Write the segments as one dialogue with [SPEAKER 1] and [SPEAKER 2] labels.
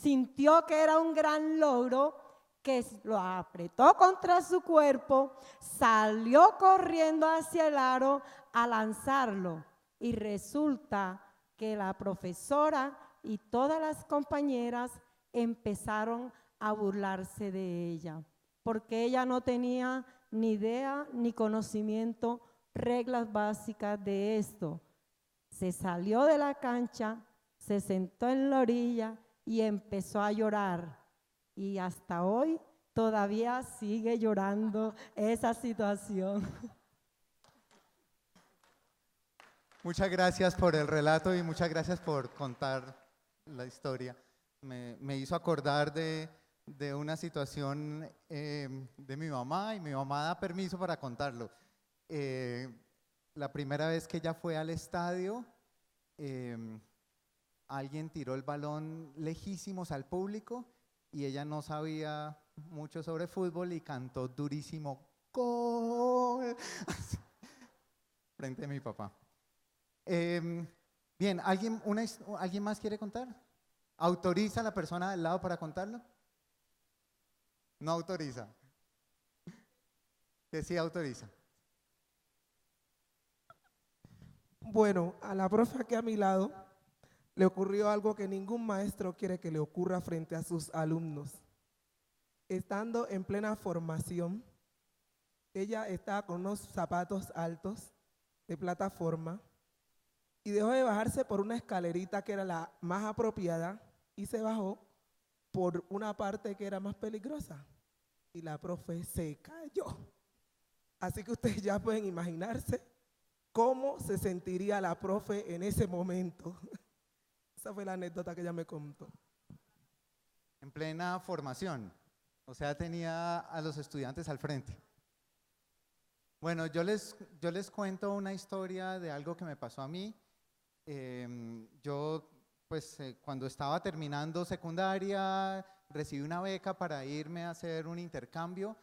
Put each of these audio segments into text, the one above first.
[SPEAKER 1] sintió que era un gran logro, que lo apretó contra su cuerpo, salió corriendo hacia el aro a lanzarlo. Y resulta que la profesora y todas las compañeras empezaron a burlarse de ella, porque ella no tenía ni idea ni conocimiento, reglas básicas de esto. Se salió de la cancha, se sentó en la orilla y empezó a llorar. Y hasta hoy todavía sigue llorando esa situación.
[SPEAKER 2] Muchas gracias por el relato y muchas gracias por contar la historia. Me hizo acordar de una situación de mi mamá, y mi mamá da permiso para contarlo. La primera vez que ella fue al estadio, alguien tiró el balón lejísimos al público y ella no sabía mucho sobre fútbol y cantó durísimo ¡Gol! Frente a mi papá. Bien, ¿alguien más quiere contar? ¿Autoriza a la persona al lado para contarlo? No autoriza. Que sí autoriza.
[SPEAKER 3] Bueno, a la profe aquí a mi lado le ocurrió algo que ningún maestro quiere que le ocurra frente a sus alumnos. Estando en plena formación, ella estaba con unos zapatos altos de plataforma y dejó de bajarse por una escalerita que era la más apropiada y se bajó por una parte que era más peligrosa y la profe se cayó. Así que ustedes ya pueden imaginarse cómo se sentiría la profe en ese momento. Esa fue la anécdota que ella me contó.
[SPEAKER 2] En plena formación, o sea, tenía a los estudiantes al frente. Bueno, yo les cuento una historia de algo que me pasó a mí. Cuando estaba terminando secundaria, recibí una beca para irme a hacer un intercambio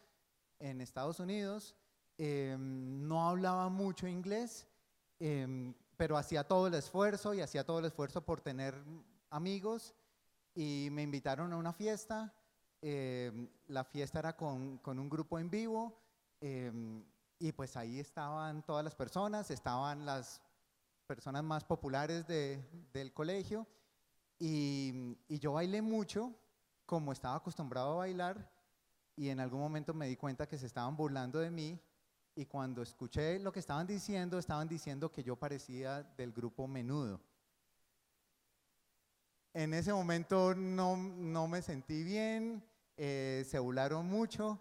[SPEAKER 2] en Estados Unidos. No hablaba mucho inglés, pero hacía todo el esfuerzo por tener amigos y me invitaron a una fiesta. La fiesta era con un grupo en vivo y pues ahí estaban todas las personas, estaban las personas más populares del colegio y yo bailé mucho como estaba acostumbrado a bailar y en algún momento me di cuenta que se estaban burlando de mí y cuando escuché lo que estaban diciendo que yo parecía del grupo Menudo. En ese momento no me sentí bien, se burlaron mucho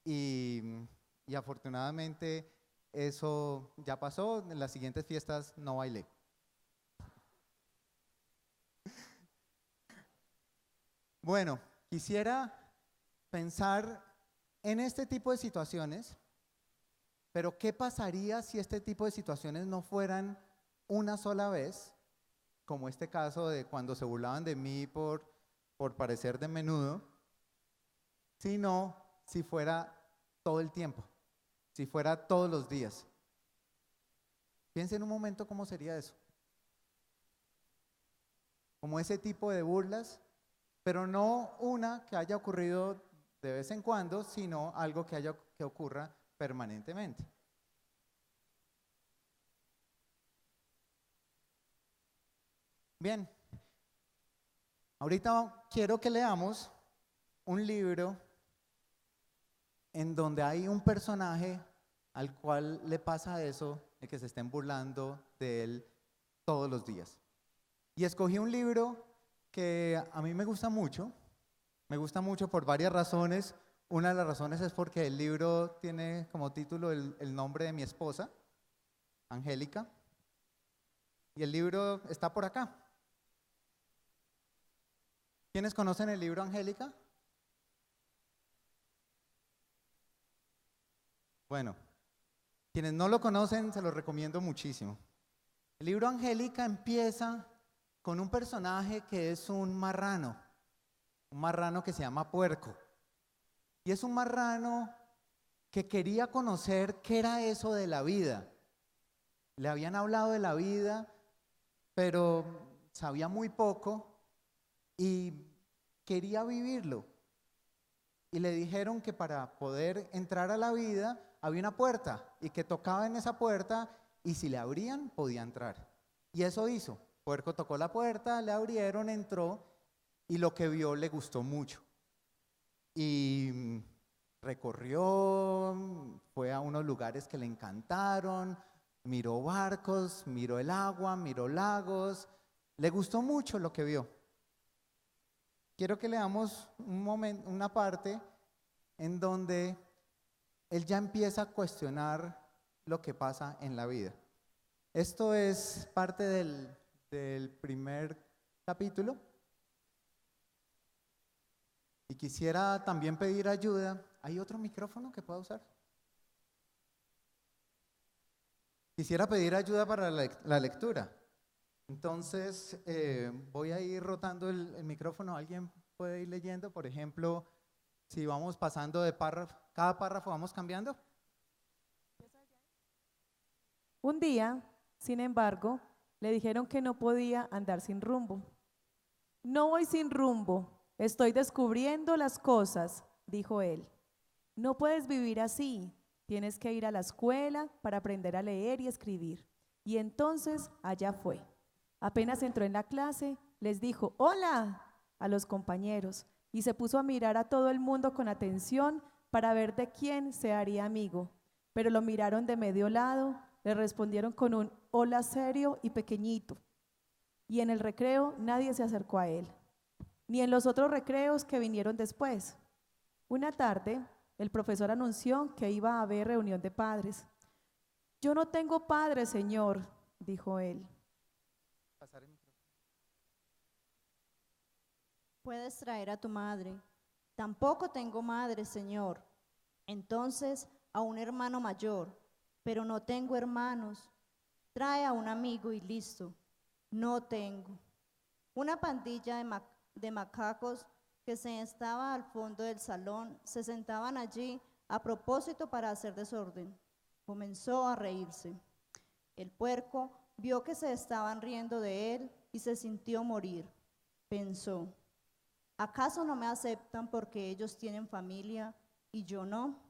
[SPEAKER 2] y afortunadamente eso ya pasó. En las siguientes fiestas no bailé. Bueno, quisiera pensar en este tipo de situaciones, pero ¿qué pasaría si este tipo de situaciones no fueran una sola vez? Como este caso de cuando se burlaban de mí por parecer de Menudo, sino si fuera todo el tiempo, si fuera todos los días. Piensen un momento cómo sería eso. Como ese tipo de burlas, pero no una que haya ocurrido de vez en cuando, sino algo que ocurra permanentemente. Bien, ahorita quiero que leamos un libro en donde hay un personaje al cual le pasa eso, de que se estén burlando de él todos los días. Y escogí un libro que a mí me gusta mucho por varias razones. Una de las razones es porque el libro tiene como título el nombre de mi esposa, Angélica, y el libro está por acá. ¿Quiénes conocen el libro Angélica? Bueno, quienes no lo conocen, se lo recomiendo muchísimo. El libro Angélica empieza con un personaje que es un marrano que se llama Puerco. Y es un marrano que quería conocer qué era eso de la vida. Le habían hablado de la vida, pero sabía muy poco y quería vivirlo. Y le dijeron que para poder entrar a la vida había una puerta y que tocaba en esa puerta y si le abrían podía entrar. Y eso hizo. Puerco tocó la puerta, le abrieron, entró y lo que vio le gustó mucho. Y recorrió, fue a unos lugares que le encantaron, miró barcos, miró el agua, miró lagos, le gustó mucho lo que vio. Quiero que leamos un momento, una parte en donde él ya empieza a cuestionar lo que pasa en la vida. Esto es parte del primer capítulo. Y quisiera también pedir ayuda. ¿Hay otro micrófono que pueda usar? Quisiera pedir ayuda para la lectura. Entonces, voy a ir rotando el micrófono. ¿Alguien puede ir leyendo? Por ejemplo, si vamos pasando de párrafo, cada párrafo vamos cambiando.
[SPEAKER 4] Un día, sin embargo, le dijeron que no podía andar sin rumbo. No voy sin rumbo, estoy descubriendo las cosas, dijo él. No puedes vivir así, tienes que ir a la escuela para aprender a leer y escribir. Y entonces allá fue. Apenas entró en la clase, les dijo ¡hola! A los compañeros y se puso a mirar a todo el mundo con atención para ver de quién se haría amigo. Pero lo miraron de medio lado, le respondieron con un hola serio y pequeñito. Y en el recreo nadie se acercó a él, ni en los otros recreos que vinieron después. Una tarde, el profesor anunció que iba a haber reunión de padres. Yo no tengo padre, señor, dijo él.
[SPEAKER 5] Puedes traer a tu madre. Tampoco tengo madre, señor. Entonces, a un hermano mayor. Pero no tengo hermanos. Trae a un amigo y listo. No tengo. Una pandilla de macacos que se estaba al fondo del salón se sentaban allí a propósito para hacer desorden. Comenzó a reírse. El puerco vio que se estaban riendo de él y se sintió morir. Pensó, ¿acaso no me aceptan porque ellos tienen familia y yo no?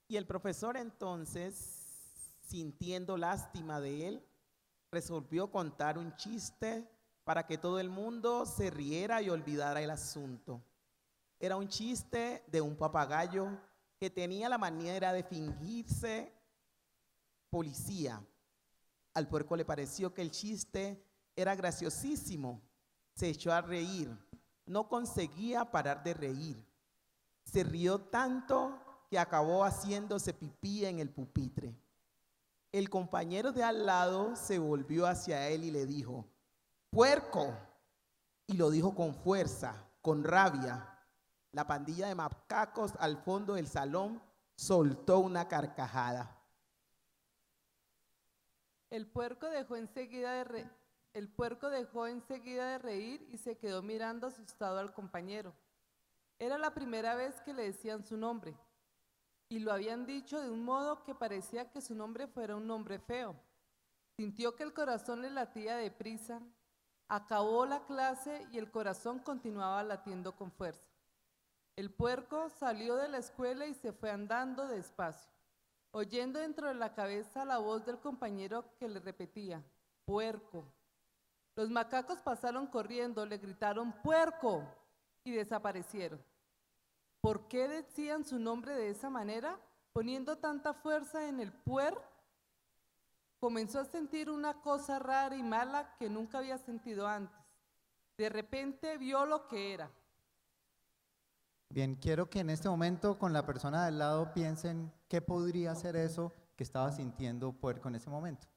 [SPEAKER 6] Y el profesor entonces, sintiendo lástima de él, resolvió contar un chiste para que todo el mundo se riera y olvidara el asunto. Era un chiste de un papagayo que tenía la manera de fingirse policía. Al puerco le pareció que el chiste era graciosísimo. Se echó a reír. No conseguía parar de reír. Se rió tanto que acabó haciéndose pipí en el pupitre. El compañero de al lado se volvió hacia él y le dijo, ¡puerco! Y lo dijo con fuerza, con rabia. La pandilla de macacos al fondo del salón soltó una carcajada.
[SPEAKER 7] El puerco dejó enseguida de reír y se quedó mirando asustado al compañero. Era la primera vez que le decían su nombre y lo habían dicho de un modo que parecía que su nombre fuera un nombre feo. Sintió que el corazón le latía deprisa. Acabó la clase y el corazón continuaba latiendo con fuerza. El puerco salió de la escuela y se fue andando despacio, oyendo dentro de la cabeza la voz del compañero que le repetía, puerco. Los macacos pasaron corriendo, le gritaron, puerco, y desaparecieron. ¿Por qué decían su nombre de esa manera, poniendo tanta fuerza en el puer? Comenzó a sentir una cosa rara y mala que nunca había sentido antes. De repente vio lo que era.
[SPEAKER 2] Bien, quiero que en este momento con la persona del lado piensen qué podría ser eso que estaba sintiendo puerco en ese momento.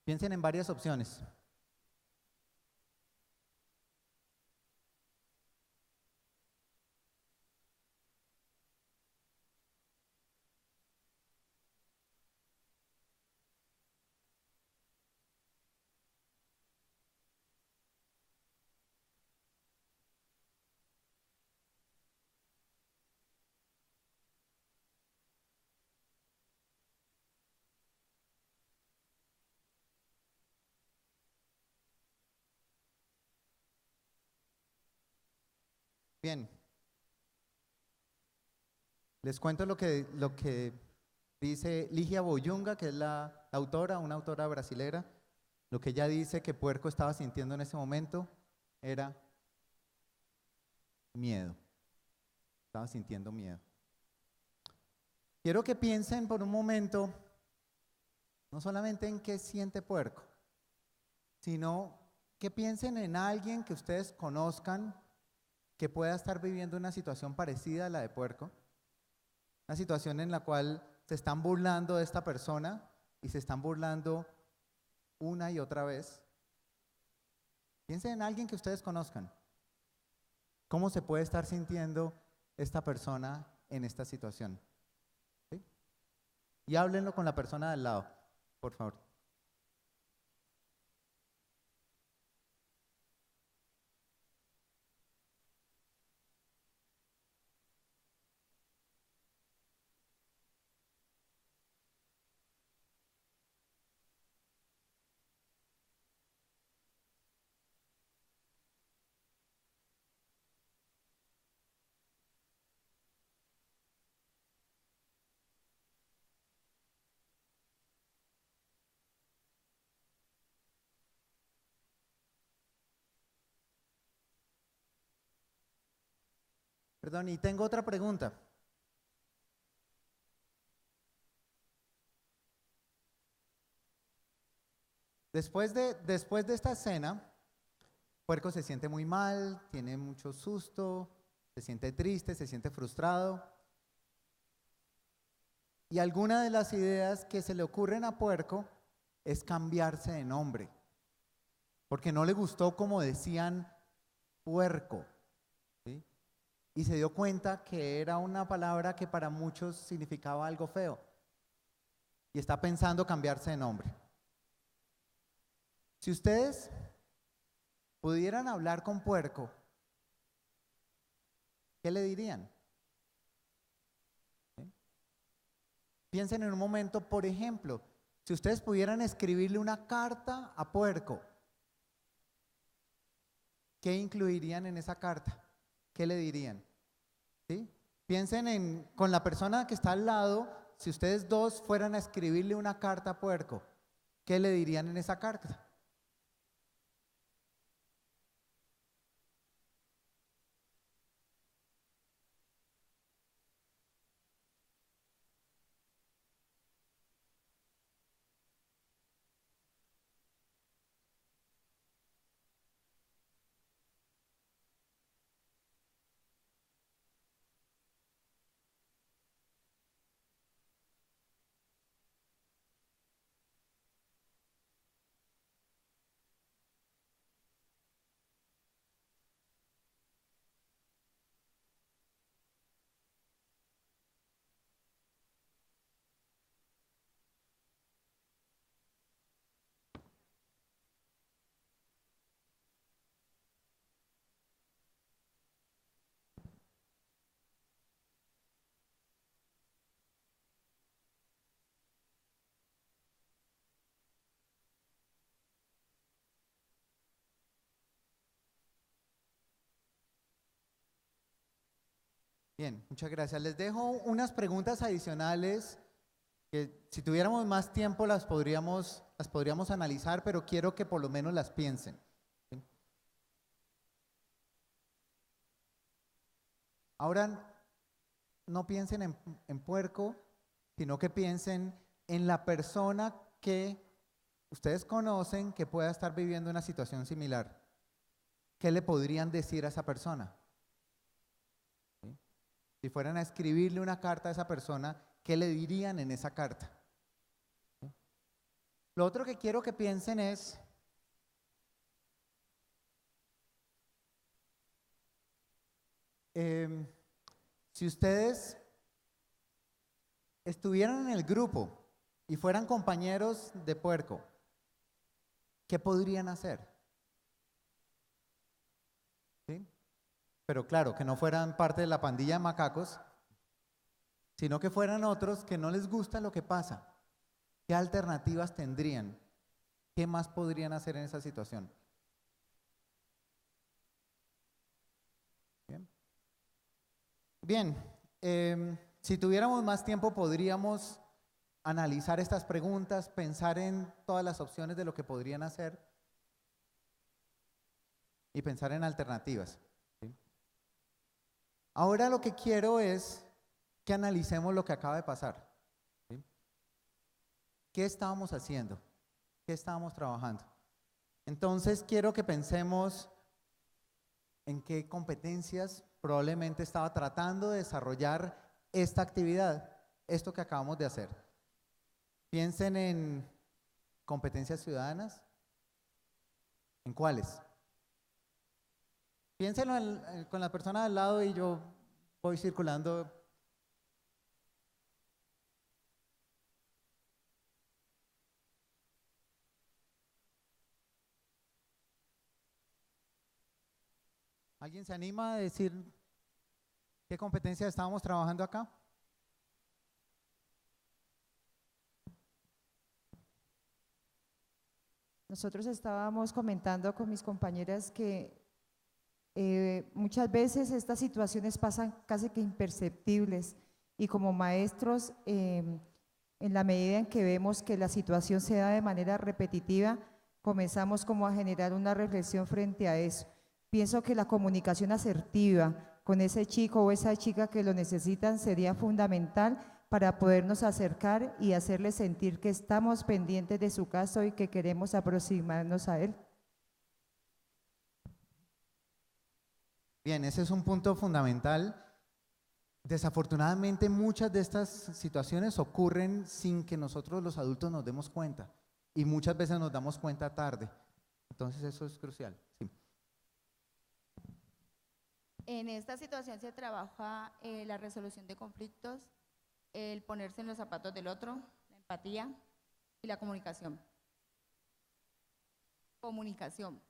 [SPEAKER 2] Piensen en varias opciones. Bien. Les cuento lo que dice Ligia Boyunga, que es la autora, una autora brasilera. Lo que ella dice que Puerco estaba sintiendo en ese momento era miedo. Estaba sintiendo miedo. Quiero que piensen por un momento, no solamente en qué siente Puerco, sino que piensen en alguien que ustedes conozcan que pueda estar viviendo una situación parecida a la de Puerco. Una situación en la cual se están burlando de esta persona y se están burlando una y otra vez. Piensen en alguien que ustedes conozcan. ¿Cómo se puede estar sintiendo esta persona en esta situación? ¿Sí? Y háblenlo con la persona de al lado, por favor. Perdón, y tengo otra pregunta. Después de esta escena, Puerco se siente muy mal, tiene mucho susto, se siente triste, se siente frustrado. Y alguna de las ideas que se le ocurren a Puerco es cambiarse de nombre, porque no le gustó como decían puerco, ¿sí? Y se dio cuenta que era una palabra que para muchos significaba algo feo. Y está pensando cambiarse de nombre. Si ustedes pudieran hablar con Puerco, ¿qué le dirían? ¿Sí? Piensen en un momento, por ejemplo, si ustedes pudieran escribirle una carta a Puerco, ¿qué incluirían en esa carta? ¿Qué le dirían? ¿Sí? Piensen con la persona que está al lado, si ustedes dos fueran a escribirle una carta a Puerco, ¿qué le dirían en esa carta? Bien, muchas gracias. Les dejo unas preguntas adicionales que si tuviéramos más tiempo las podríamos analizar, pero quiero que por lo menos las piensen. ¿Sí? Ahora, no piensen en Puerco, sino que piensen en la persona que ustedes conocen que pueda estar viviendo una situación similar. ¿Qué le podrían decir a esa persona? ¿Sí? Si fueran a escribirle una carta a esa persona, ¿qué le dirían en esa carta? ¿Sí? Lo otro que quiero que piensen es, si ustedes estuvieran en el grupo y fueran compañeros de Puerco, ¿qué podrían hacer? ¿Sí? Pero claro, que no fueran parte de la pandilla de macacos, sino que fueran otros que no les gusta lo que pasa. ¿Qué alternativas tendrían? ¿Qué más podrían hacer en esa situación? Bien. Bien, si tuviéramos más tiempo podríamos analizar estas preguntas, pensar en todas las opciones de lo que podrían hacer y pensar en alternativas. ¿Sí? Ahora lo que quiero es que analicemos lo que acaba de pasar. ¿Sí? ¿Qué estábamos haciendo? ¿Qué estábamos trabajando? Entonces quiero que pensemos en qué competencias probablemente estaba tratando de desarrollar esta actividad, esto que acabamos de hacer. Piensen en competencias ciudadanas. ¿En cuáles? Piénsenlo con la persona al lado y yo voy circulando. ¿Alguien se anima a decir qué competencia estábamos trabajando acá?
[SPEAKER 8] Nosotros estábamos comentando con mis compañeras que muchas veces estas situaciones pasan casi que imperceptibles y como maestros, en la medida en que vemos que la situación se da de manera repetitiva, comenzamos como a generar una reflexión frente a eso. Pienso que la comunicación asertiva con ese chico o esa chica que lo necesitan sería fundamental para podernos acercar y hacerle sentir que estamos pendientes de su caso y que queremos aproximarnos a él.
[SPEAKER 2] Bien, ese es un punto fundamental. Desafortunadamente muchas de estas situaciones ocurren sin que nosotros los adultos nos demos cuenta y muchas veces nos damos cuenta tarde. Entonces eso es crucial. Sí.
[SPEAKER 9] En esta situación se trabaja la resolución de conflictos, el ponerse en los zapatos del otro, la empatía y la comunicación. Comunicación.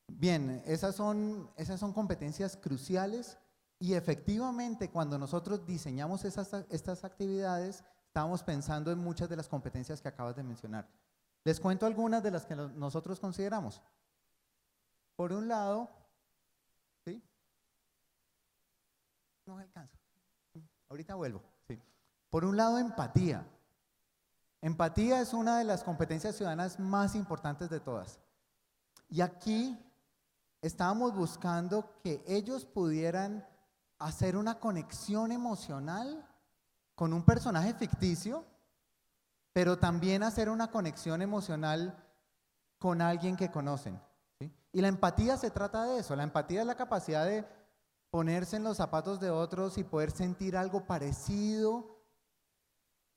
[SPEAKER 2] Bien, esas son competencias cruciales y efectivamente cuando nosotros diseñamos estas actividades estamos pensando en muchas de las competencias que acabas de mencionar. Les cuento algunas de las que nosotros consideramos. Por un lado, ¿sí? No alcanzo. Ahorita vuelvo. ¿Sí? Por un lado, empatía. Empatía es una de las competencias ciudadanas más importantes de todas. Y aquí estábamos buscando que ellos pudieran hacer una conexión emocional con un personaje ficticio, pero también hacer una conexión emocional con alguien que conocen. ¿Sí? Y la empatía se trata de eso. La empatía es la capacidad de ponerse en los zapatos de otros y poder sentir algo parecido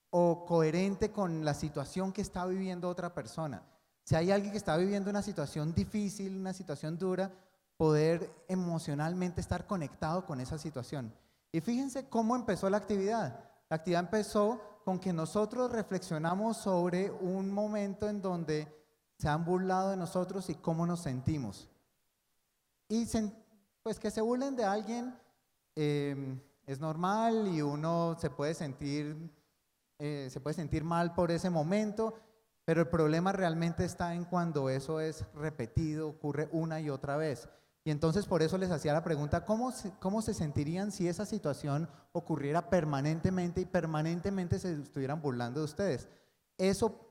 [SPEAKER 2] o coherente con la situación que está viviendo otra persona. Si hay alguien que está viviendo una situación difícil, una situación dura, poder emocionalmente estar conectado con esa situación. Y fíjense cómo empezó la actividad. La actividad empezó con que nosotros reflexionamos sobre un momento en donde se han burlado de nosotros y cómo nos sentimos. Y pues que se burlen de alguien es normal y uno se puede sentir mal por ese momento, pero el problema realmente está en cuando eso es repetido, ocurre una y otra vez. Y entonces por eso les hacía la pregunta, ¿cómo se sentirían si esa situación ocurriera permanentemente y permanentemente se estuvieran burlando de ustedes? Eso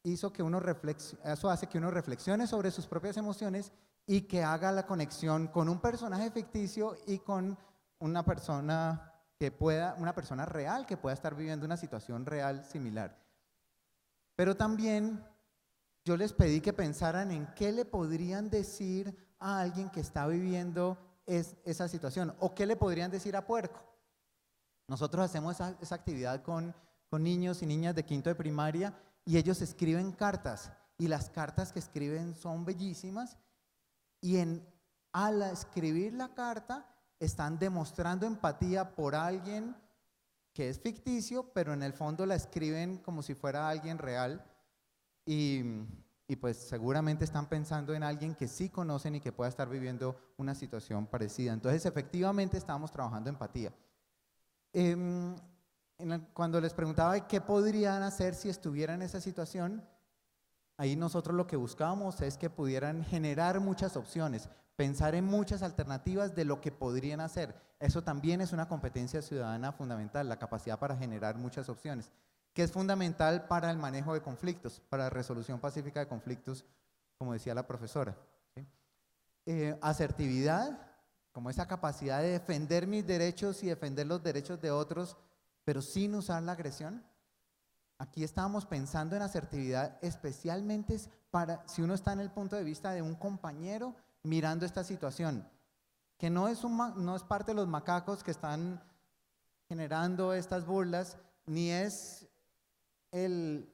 [SPEAKER 2] hace que uno reflexione sobre sus propias emociones y que haga la conexión con un personaje ficticio y con una persona real que pueda estar viviendo una situación real similar. Pero también yo les pedí que pensaran en qué le podrían decir a alguien que está viviendo esa situación o qué le podrían decir a Puerco. Nosotros hacemos esa actividad con niños y niñas de quinto de primaria y ellos escriben cartas y las cartas que escriben son bellísimas y al escribir la carta están demostrando empatía por alguien que es ficticio, pero en el fondo la escriben como si fuera alguien real y pues seguramente están pensando en alguien que sí conocen y que pueda estar viviendo una situación parecida. Entonces efectivamente estábamos trabajando empatía. Cuando les preguntaba qué podrían hacer si estuvieran en esa situación, ahí nosotros lo que buscábamos es que pudieran generar muchas opciones, pensar en muchas alternativas de lo que podrían hacer. Eso también es una competencia ciudadana fundamental, la capacidad para generar muchas opciones, que es fundamental para el manejo de conflictos, para la resolución pacífica de conflictos, como decía la profesora. ¿Sí? Asertividad, como esa capacidad de defender mis derechos y defender los derechos de otros, pero sin usar la agresión. Aquí estábamos pensando en asertividad especialmente para si uno está en el punto de vista de un compañero mirando esta situación, que no es parte de los macacos que están generando estas burlas, ni es el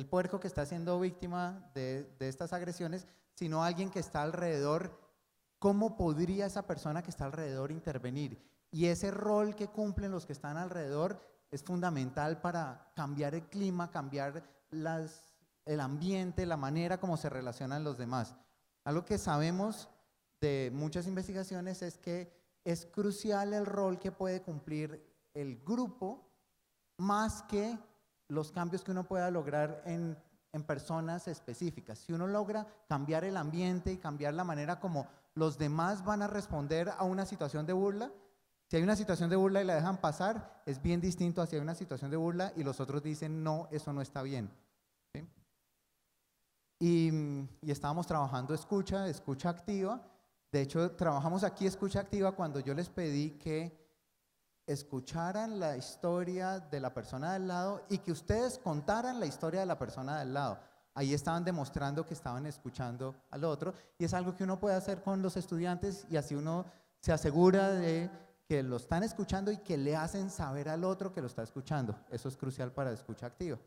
[SPEAKER 2] puerco que está siendo víctima de estas agresiones, sino alguien que está alrededor. ¿Cómo podría esa persona que está alrededor intervenir? Y ese rol que cumplen los que están alrededor es fundamental para cambiar el clima, cambiar el ambiente, la manera como se relacionan los demás. Algo que sabemos de muchas investigaciones es que es crucial el rol que puede cumplir el grupo más que los cambios que uno pueda lograr en personas específicas. Si uno logra cambiar el ambiente y cambiar la manera como los demás van a responder a una situación de burla, si hay una situación de burla y la dejan pasar, es bien distinto a si hay una situación de burla y los otros dicen, no, eso no está bien. ¿Sí? Y estábamos trabajando escucha activa. De hecho, trabajamos aquí escucha activa cuando yo les pedí que escucharan la historia de la persona del lado y que ustedes contaran la historia de la persona del lado. Ahí estaban demostrando que estaban escuchando al otro y es algo que uno puede hacer con los estudiantes y así uno se asegura de que lo están escuchando y que le hacen saber al otro que lo está escuchando. Eso es crucial para la escucha activa.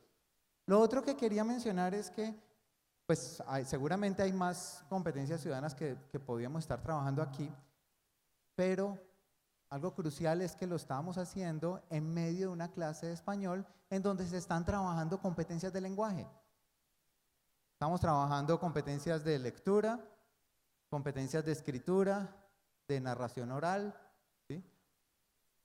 [SPEAKER 2] Lo otro que quería mencionar es que pues seguramente hay más competencias ciudadanas que podríamos estar trabajando aquí, pero algo crucial es que lo estábamos haciendo en medio de una clase de español en donde se están trabajando competencias de lenguaje. Estamos trabajando competencias de lectura, competencias de escritura, de narración oral, ¿sí?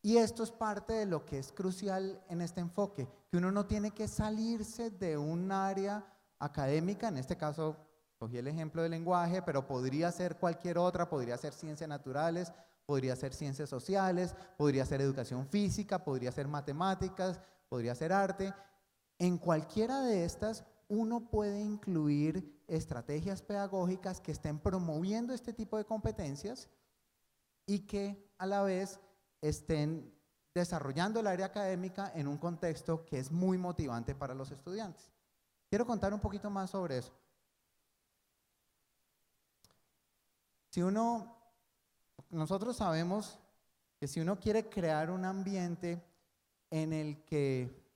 [SPEAKER 2] Y esto es parte de lo que es crucial en este enfoque, que uno no tiene que salirse de un área académica, en este caso cogí el ejemplo del lenguaje, pero podría ser cualquier otra, podría ser ciencias naturales, podría ser ciencias sociales, podría ser educación física, podría ser matemáticas, podría ser arte. En cualquiera de estas uno puede incluir estrategias pedagógicas que estén promoviendo este tipo de competencias y que a la vez estén desarrollando el área académica en un contexto que es muy motivante para los estudiantes. Quiero contar un poquito más sobre eso. Nosotros sabemos que si uno quiere crear un ambiente en el que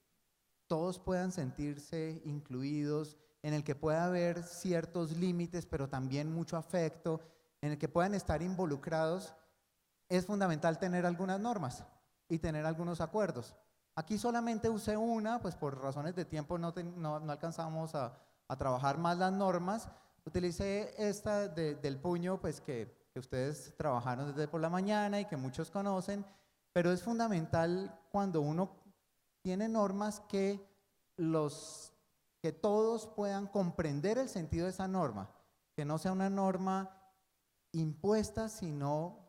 [SPEAKER 2] todos puedan sentirse incluidos, en el que pueda haber ciertos límites, pero también mucho afecto, en el que puedan estar involucrados, es fundamental tener algunas normas y tener algunos acuerdos. Aquí solamente usé una, pues por razones de tiempo no alcanzamos a trabajar más las normas. Utilicé esta del puño, pues que ustedes trabajaron desde por la mañana y que muchos conocen, pero es fundamental cuando uno tiene normas que todos puedan comprender el sentido de esa norma, que no sea una norma impuesta, sino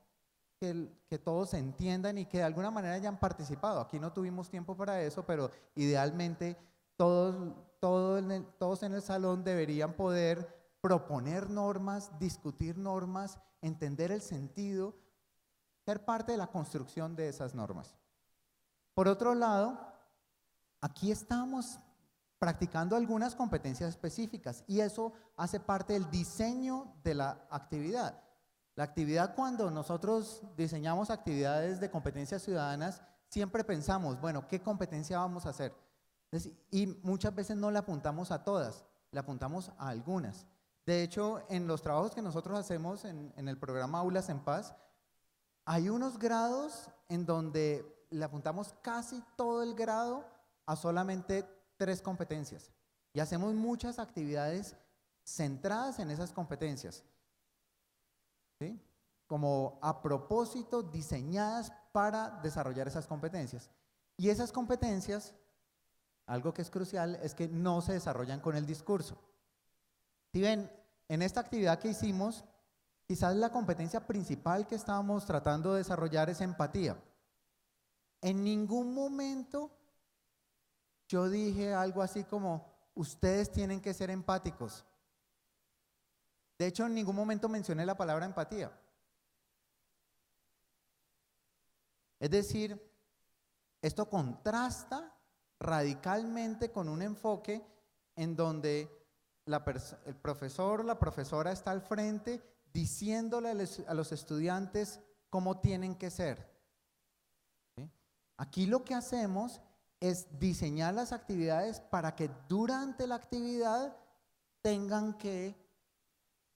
[SPEAKER 2] que todos entiendan y que de alguna manera hayan participado. Aquí no tuvimos tiempo para eso, pero idealmente todos en el salón deberían poder proponer normas, discutir normas, entender el sentido, ser parte de la construcción de esas normas. Por otro lado, aquí estamos practicando algunas competencias específicas y eso hace parte del diseño de la actividad. La actividad, cuando nosotros diseñamos actividades de competencias ciudadanas, siempre pensamos, bueno, ¿qué competencia vamos a hacer? Y muchas veces no le apuntamos a todas, le apuntamos a algunas. De hecho, en los trabajos que nosotros hacemos en el programa Aulas en Paz, hay unos grados en donde le apuntamos casi todo el grado a solamente 3 competencias y hacemos muchas actividades centradas en esas competencias, ¿sí? Como a propósito diseñadas para desarrollar esas competencias. Y esas competencias, algo que es crucial, es que no se desarrollan con el discurso. Si ven, en esta actividad que hicimos, quizás la competencia principal que estábamos tratando de desarrollar es empatía. En ningún momento yo dije algo así como, ustedes tienen que ser empáticos. De hecho, en ningún momento mencioné la palabra empatía. Es decir, esto contrasta radicalmente con un enfoque en donde el profesor o la profesora está al frente diciéndole a los estudiantes cómo tienen que ser. ¿Sí? Aquí lo que hacemos es diseñar las actividades para que durante la actividad tengan que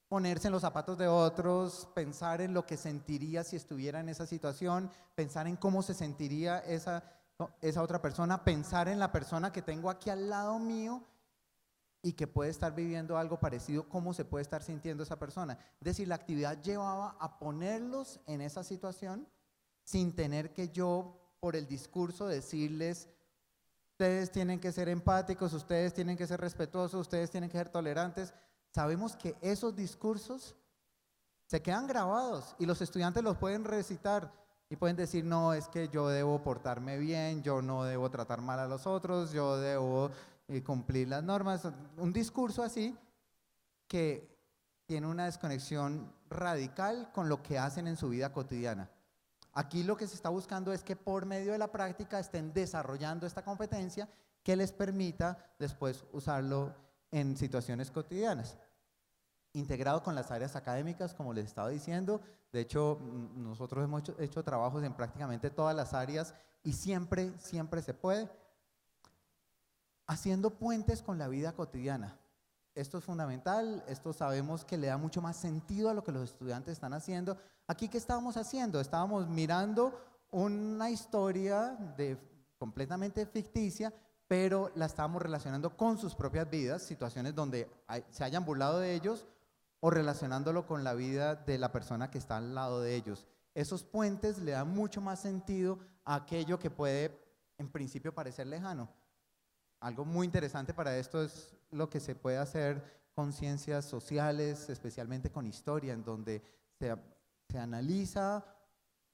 [SPEAKER 2] ponerse en los zapatos de otros, pensar en lo que sentiría si estuviera en esa situación, pensar en cómo se sentiría esa otra persona, pensar en la persona que tengo aquí al lado mío y que puede estar viviendo algo parecido, cómo se puede estar sintiendo esa persona. Es decir, la actividad llevaba a ponerlos en esa situación sin tener que yo, por el discurso, decirles, ustedes tienen que ser empáticos, ustedes tienen que ser respetuosos, ustedes tienen que ser tolerantes. Sabemos que esos discursos se quedan grabados y los estudiantes los pueden recitar y pueden decir, no, es que yo debo portarme bien, yo no debo tratar mal a los otros, yo debo cumplir las normas. Un discurso así que tiene una desconexión radical con lo que hacen en su vida cotidiana. Aquí lo que se está buscando es que por medio de la práctica estén desarrollando esta competencia que les permita después usarlo en situaciones cotidianas. Integrado con las áreas académicas, como les estaba diciendo. De hecho, nosotros hemos hecho trabajos en prácticamente todas las áreas y siempre se puede. Haciendo puentes con la vida cotidiana. Esto es fundamental, esto sabemos que le da mucho más sentido a lo que los estudiantes están haciendo. Aquí, ¿qué estábamos haciendo? Estábamos mirando una historia completamente ficticia, pero la estábamos relacionando con sus propias vidas, situaciones donde se hayan burlado de ellos o relacionándolo con la vida de la persona que está al lado de ellos. Esos puentes le dan mucho más sentido a aquello que puede en principio parecer lejano. Algo muy interesante para esto es lo que se puede hacer con ciencias sociales, especialmente con historia, en donde se analiza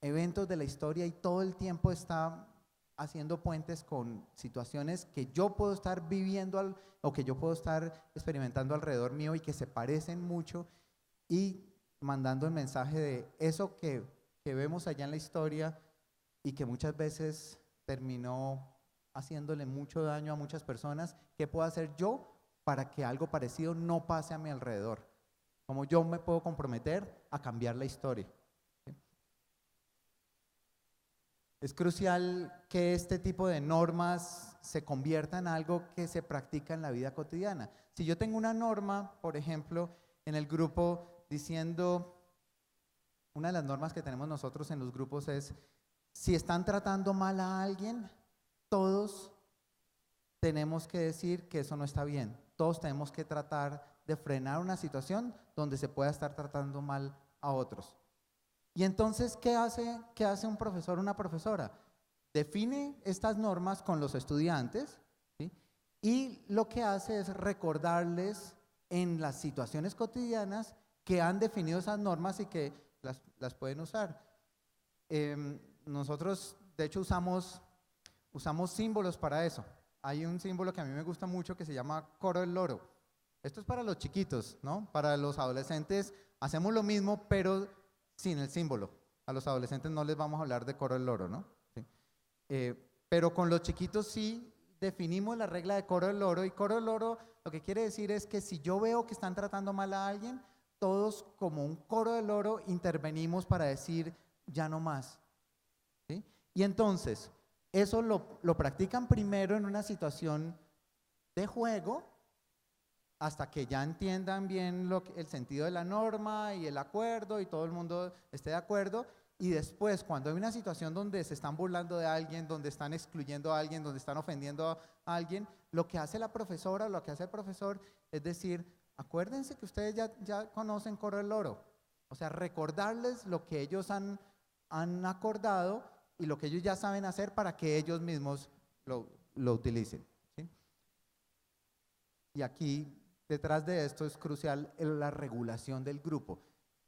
[SPEAKER 2] eventos de la historia y todo el tiempo está haciendo puentes con situaciones que yo puedo estar viviendo o que yo puedo estar experimentando alrededor mío y que se parecen mucho, y mandando el mensaje de eso que vemos allá en la historia y que muchas veces terminó haciéndole mucho daño a muchas personas. ¿Qué puedo hacer yo para que algo parecido no pase a mi alrededor? ¿Cómo yo me puedo comprometer a cambiar la historia? ¿Sí? Es crucial que este tipo de normas se conviertan en algo que se practica en la vida cotidiana. Si yo tengo una norma, por ejemplo, en el grupo diciendo, una de las normas que tenemos nosotros en los grupos es, si están tratando mal a alguien, todos tenemos que decir que eso no está bien. Todos tenemos que tratar de frenar una situación donde se pueda estar tratando mal a otros. Y entonces, ¿qué hace un profesor o una profesora? Define estas normas con los estudiantes, ¿sí? Y lo que hace es recordarles en las situaciones cotidianas que han definido esas normas y que las pueden usar. Nosotros, de hecho, usamos símbolos para eso. Hay un símbolo que a mí me gusta mucho que se llama coro del loro. Esto es para los chiquitos, ¿no? Para los adolescentes hacemos lo mismo, pero sin el símbolo. A los adolescentes no les vamos a hablar de coro del loro, ¿no? ¿Sí? Pero con los chiquitos sí definimos la regla de coro del loro, y coro del loro lo que quiere decir es que si yo veo que están tratando mal a alguien, todos como un coro del loro intervenimos para decir ya no más. ¿Sí? Y entonces, eso lo practican primero en una situación de juego, hasta que ya entiendan bien el sentido de la norma y el acuerdo y todo el mundo esté de acuerdo. Y después, cuando hay una situación donde se están burlando de alguien, donde están excluyendo a alguien, donde están ofendiendo a alguien, lo que hace la profesora, lo que hace el profesor es decir, acuérdense que ustedes ya conocen coro del loro. O sea, recordarles lo que ellos han acordado y lo que ellos ya saben hacer para que ellos mismos lo utilicen. ¿Sí? Y aquí, detrás de esto, es crucial la regulación del grupo.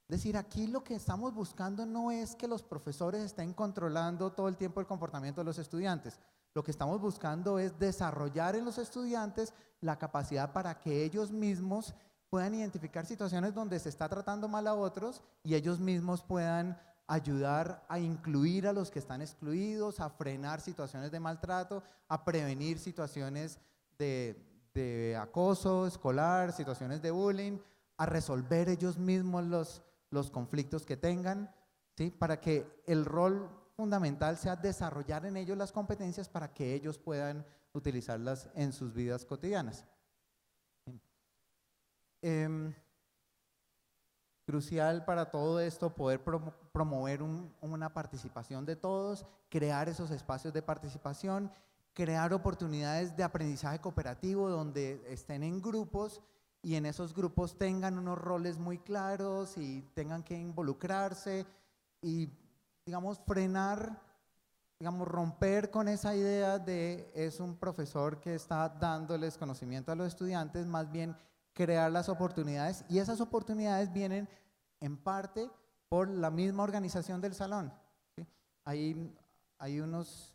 [SPEAKER 2] Es decir, aquí lo que estamos buscando no es que los profesores estén controlando todo el tiempo el comportamiento de los estudiantes. Lo que estamos buscando es desarrollar en los estudiantes la capacidad para que ellos mismos puedan identificar situaciones donde se está tratando mal a otros y ellos mismos puedan ayudar a incluir a los que están excluidos, a frenar situaciones de maltrato, a prevenir situaciones de acoso escolar, situaciones de bullying, a resolver ellos mismos los conflictos que tengan, ¿sí? Para que el rol fundamental sea desarrollar en ellos las competencias para que ellos puedan utilizarlas en sus vidas cotidianas. Crucial para todo esto poder promover una participación de todos, crear esos espacios de participación, crear oportunidades de aprendizaje cooperativo donde estén en grupos y en esos grupos tengan unos roles muy claros y tengan que involucrarse y, digamos, frenar, digamos, romper con esa idea de es un profesor que está dándoles conocimiento a los estudiantes, más bien crear las oportunidades, y esas oportunidades vienen en parte por la misma organización del salón, ¿sí? Hay unos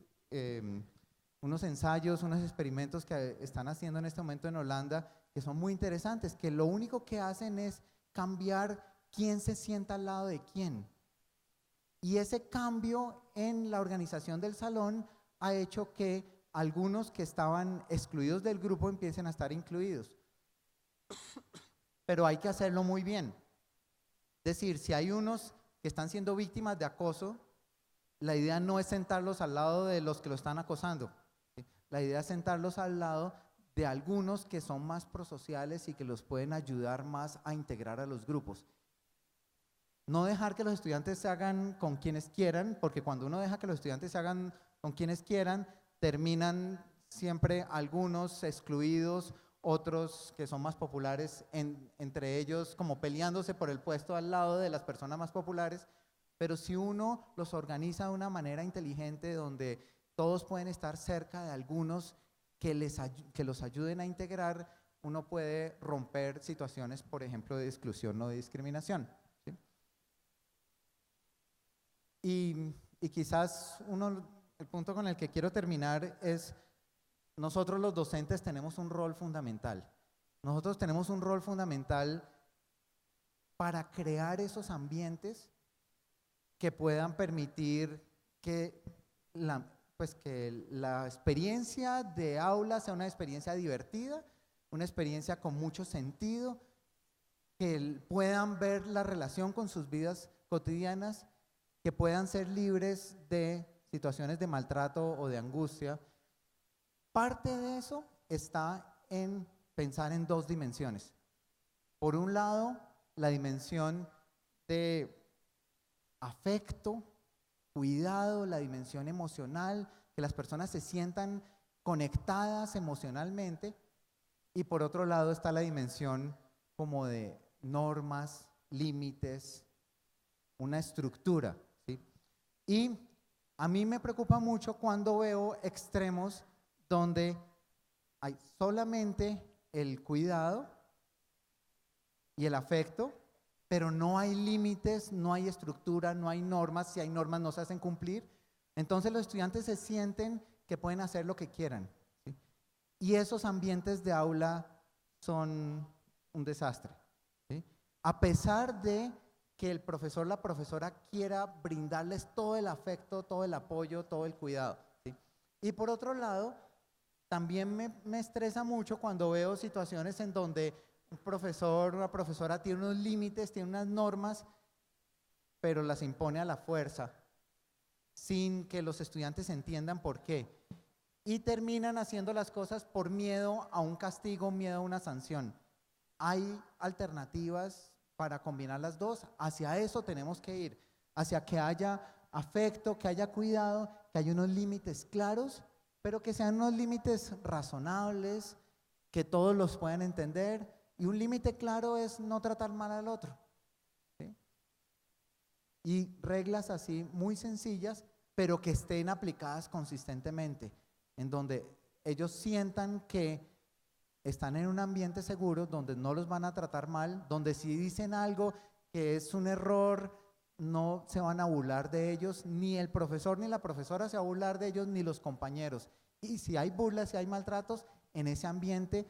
[SPEAKER 2] ensayos, unos experimentos que están haciendo en este momento en Holanda que son muy interesantes, que lo único que hacen es cambiar quién se sienta al lado de quién. Y ese cambio en la organización del salón ha hecho que algunos que estaban excluidos del grupo empiecen a estar incluidos. Pero hay que hacerlo muy bien. Es decir, si hay unos que están siendo víctimas de acoso, la idea no es sentarlos al lado de los que lo están acosando, ¿sí? La idea es sentarlos al lado de algunos que son más prosociales y que los pueden ayudar más a integrar a los grupos. No dejar que los estudiantes se hagan con quienes quieran, porque cuando uno deja que los estudiantes se hagan con quienes quieran, terminan siempre algunos excluidos, otros que son más populares, entre ellos como peleándose por el puesto al lado de las personas más populares. Pero si uno los organiza de una manera inteligente, donde todos pueden estar cerca de algunos que los ayuden a integrar, uno puede romper situaciones, por ejemplo, de exclusión o de discriminación, ¿sí? Y quizás el punto con el que quiero terminar es, nosotros los docentes tenemos un rol fundamental. Nosotros tenemos un rol fundamental para crear esos ambientes que puedan permitir que la experiencia de aula sea una experiencia divertida, una experiencia con mucho sentido, que puedan ver la relación con sus vidas cotidianas, que puedan ser libres de situaciones de maltrato o de angustia. Parte de eso está en pensar en dos dimensiones. Por un lado, la dimensión de afecto, cuidado, la dimensión emocional, que las personas se sientan conectadas emocionalmente, y por otro lado está la dimensión como de normas, límites, una estructura, ¿sí? Y a mí me preocupa mucho cuando veo extremos donde hay solamente el cuidado y el afecto, pero no hay límites, no hay estructura, no hay normas. Si hay normas no se hacen cumplir. Entonces los estudiantes se sienten que pueden hacer lo que quieran, ¿sí? Y esos ambientes de aula son un desastre, ¿sí? A pesar de que el profesor, la profesora quiera brindarles todo el afecto, todo el apoyo, todo el cuidado, ¿sí? Y por otro lado, también me estresa mucho cuando veo situaciones en donde un profesor o una profesora tiene unos límites, tiene unas normas, pero las impone a la fuerza, sin que los estudiantes entiendan por qué. Y terminan haciendo las cosas por miedo a un castigo, miedo a una sanción. Hay alternativas para combinar las dos. Hacia eso tenemos que ir, hacia que haya afecto, que haya cuidado, que haya unos límites claros, pero que sean unos límites razonables, que todos los puedan entender. Y un límite claro es no tratar mal al otro, ¿sí? Y reglas así muy sencillas, pero que estén aplicadas consistentemente, en donde ellos sientan que están en un ambiente seguro, donde no los van a tratar mal, donde si dicen algo que es un error, no se van a burlar de ellos, ni el profesor ni la profesora se va a burlar de ellos, ni los compañeros. Y si hay burlas, si hay maltratos, en ese ambiente,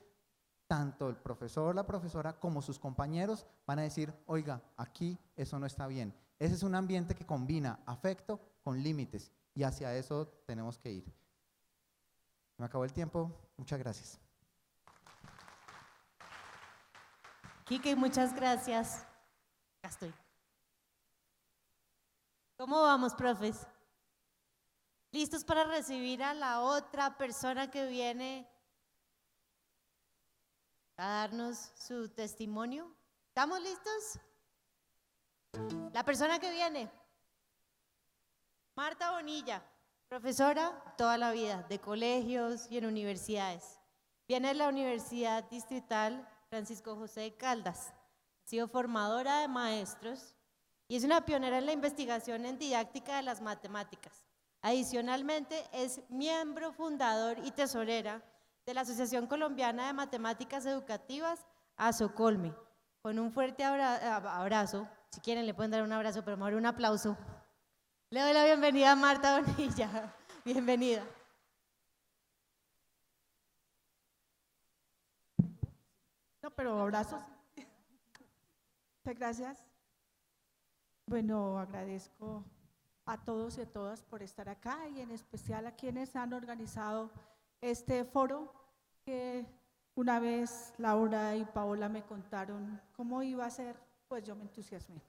[SPEAKER 2] tanto el profesor, la profesora, como sus compañeros van a decir, oiga, aquí eso no está bien. Ese es un ambiente que combina afecto con límites, y hacia eso tenemos que ir. Me acabó el tiempo, muchas gracias.
[SPEAKER 10] Quique, muchas gracias. Acá estoy. ¿Cómo vamos, profes? ¿Listos para recibir a la otra persona que viene a darnos su testimonio? ¿Estamos listos? La persona que viene. Marta Bonilla, profesora toda la vida, de colegios y en universidades. Viene de la Universidad Distrital Francisco José de Caldas. Ha sido formadora de maestros y es una pionera en la investigación en didáctica de las matemáticas. Adicionalmente, es miembro fundador y tesorera de la Asociación Colombiana de Matemáticas Educativas, ASOCOLME. Con un fuerte abrazo, si quieren le pueden dar un abrazo, pero mejor un aplauso. Le doy la bienvenida a Marta Bonilla. Bienvenida.
[SPEAKER 11] No, pero abrazos. Muchas gracias. Bueno, agradezco a todos y a todas por estar acá y en especial a quienes han organizado este foro que una vez Laura y Paola me contaron cómo iba a ser, pues yo me entusiasmé.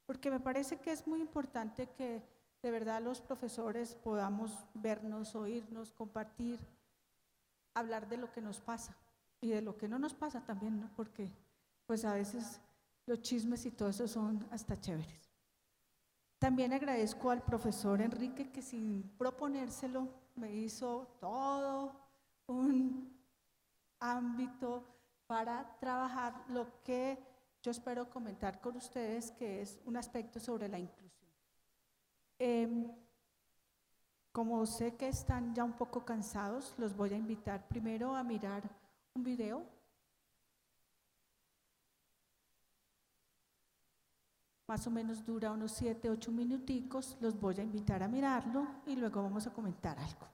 [SPEAKER 11] Porque me parece que es muy importante que de verdad los profesores podamos vernos, oírnos, compartir, hablar de lo que nos pasa y de lo que no nos pasa también, ¿no? Porque pues a veces los chismes y todo eso son hasta chéveres. También agradezco al profesor Enrique que sin proponérselo me hizo todo un ámbito para trabajar lo que yo espero comentar con ustedes, que es un aspecto sobre la inclusión. Como sé que están ya un poco cansados, los voy a invitar primero a mirar un video. Más o menos dura unos 7, 8 minuticos, los voy a invitar a mirarlo y luego vamos a comentar algo.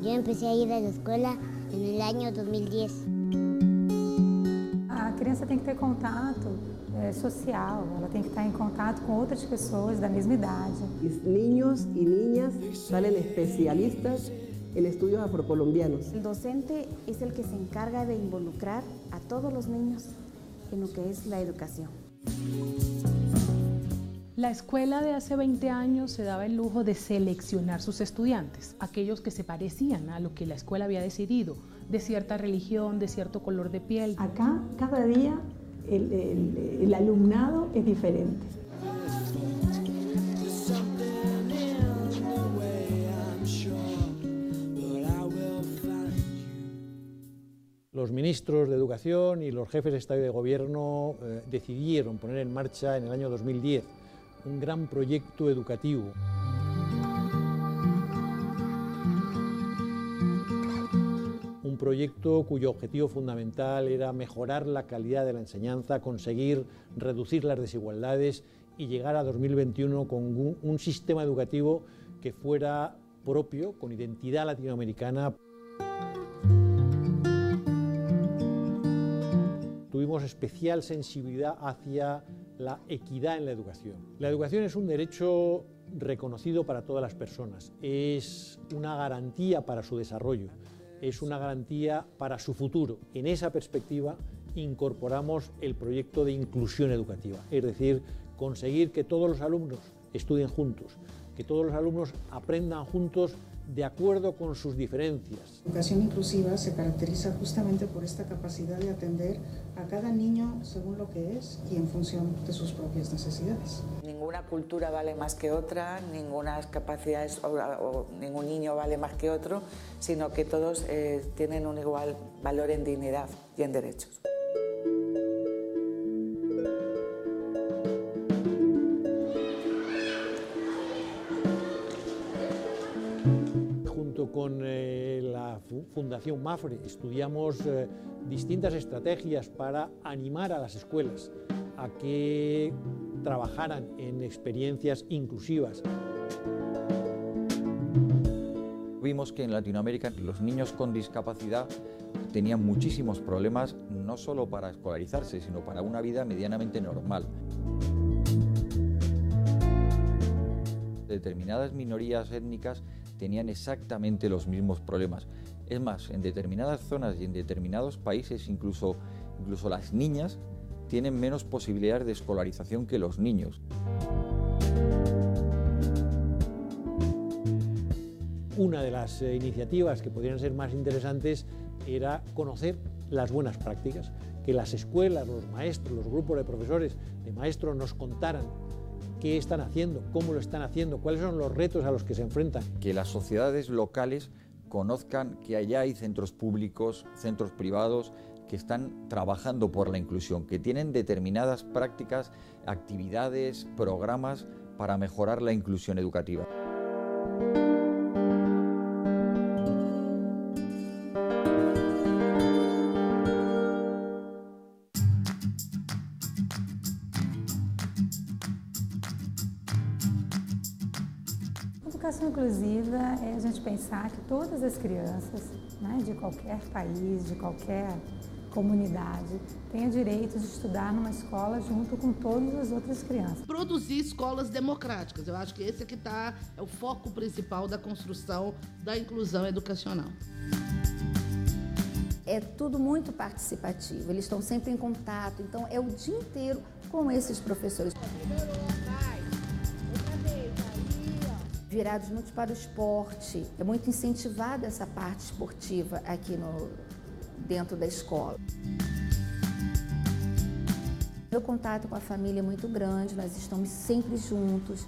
[SPEAKER 12] Empecé a ir a la escola en el año 2010.
[SPEAKER 13] A criança tem que ter contato social, ela tem que estar em contato com outras pessoas da mesma idade.
[SPEAKER 14] Niños y niñas salen especialistas en estudios afrocolombianos.
[SPEAKER 15] El docente es el que se encarga de involucrar a todos los niños en lo que es la educación.
[SPEAKER 16] La escuela de hace 20 años se daba el lujo de seleccionar sus estudiantes, aquellos que se parecían a lo que la escuela había decidido, de cierta religión, de cierto color de piel.
[SPEAKER 17] Acá, cada día, el alumnado es diferente.
[SPEAKER 18] Los ministros de Educación y los jefes de Estado y de Gobierno decidieron poner en marcha en el año 2010 un gran proyecto educativo. Un proyecto cuyo objetivo fundamental era mejorar la calidad de la enseñanza, conseguir reducir las desigualdades y llegar a 2021 con un sistema educativo que fuera propio, con identidad latinoamericana. Tuvimos especial sensibilidad hacia la equidad en la educación. La educación es un derecho reconocido para todas las personas, es una garantía para su desarrollo, es una garantía para su futuro. En esa perspectiva incorporamos el proyecto de inclusión educativa, es decir, conseguir que todos los alumnos estudien juntos, que todos los alumnos aprendan juntos de acuerdo con sus diferencias.
[SPEAKER 19] La educación inclusiva se caracteriza justamente por esta capacidad de atender a cada niño según lo que es y en función de sus propias necesidades.
[SPEAKER 20] Ninguna ninguna cultura vale más que otra, ninguna capacidad o ningún niño vale más que otro, sino que todos tienen un igual valor en dignidad y en derechos.
[SPEAKER 18] Junto con la Fundación MAFRE estudiamos distintas estrategias para animar a las escuelas a que trabajaran en experiencias inclusivas.
[SPEAKER 21] Vimos que en Latinoamérica los niños con discapacidad tenían muchísimos problemas, no solo para escolarizarse, sino para una vida medianamente normal. Determinadas minorías étnicas tenían exactamente los mismos problemas. Es más, en determinadas zonas y en determinados países, incluso las niñas tienen menos posibilidades de escolarización que los niños.
[SPEAKER 18] Una de las iniciativas que podrían ser más interesantes era conocer las buenas prácticas, que las escuelas, los maestros, los grupos de profesores, de maestros nos contaran qué están haciendo, cómo lo están haciendo, cuáles son los retos a los que se enfrentan.
[SPEAKER 21] Que las sociedades locales conozcan que allá hay centros públicos, centros privados, que están trabajando por la inclusión, que tienen determinadas prácticas, actividades, programas para mejorar la inclusión educativa.
[SPEAKER 13] Educação inclusiva é a gente pensar que todas as crianças, né, de qualquer país, de qualquer comunidade, tenha direito de estudar numa escola junto com todas as outras crianças.
[SPEAKER 22] Produzir escolas democráticas, eu acho que esse aqui é o foco principal da construção da inclusão educacional.
[SPEAKER 23] É tudo muito participativo, eles estão sempre em contato, então é o dia inteiro com esses professores. Virados muito para o esporte, é muito incentivada essa parte esportiva aqui dentro da escola. Meu contato com a família é muito grande, nós estamos sempre juntos.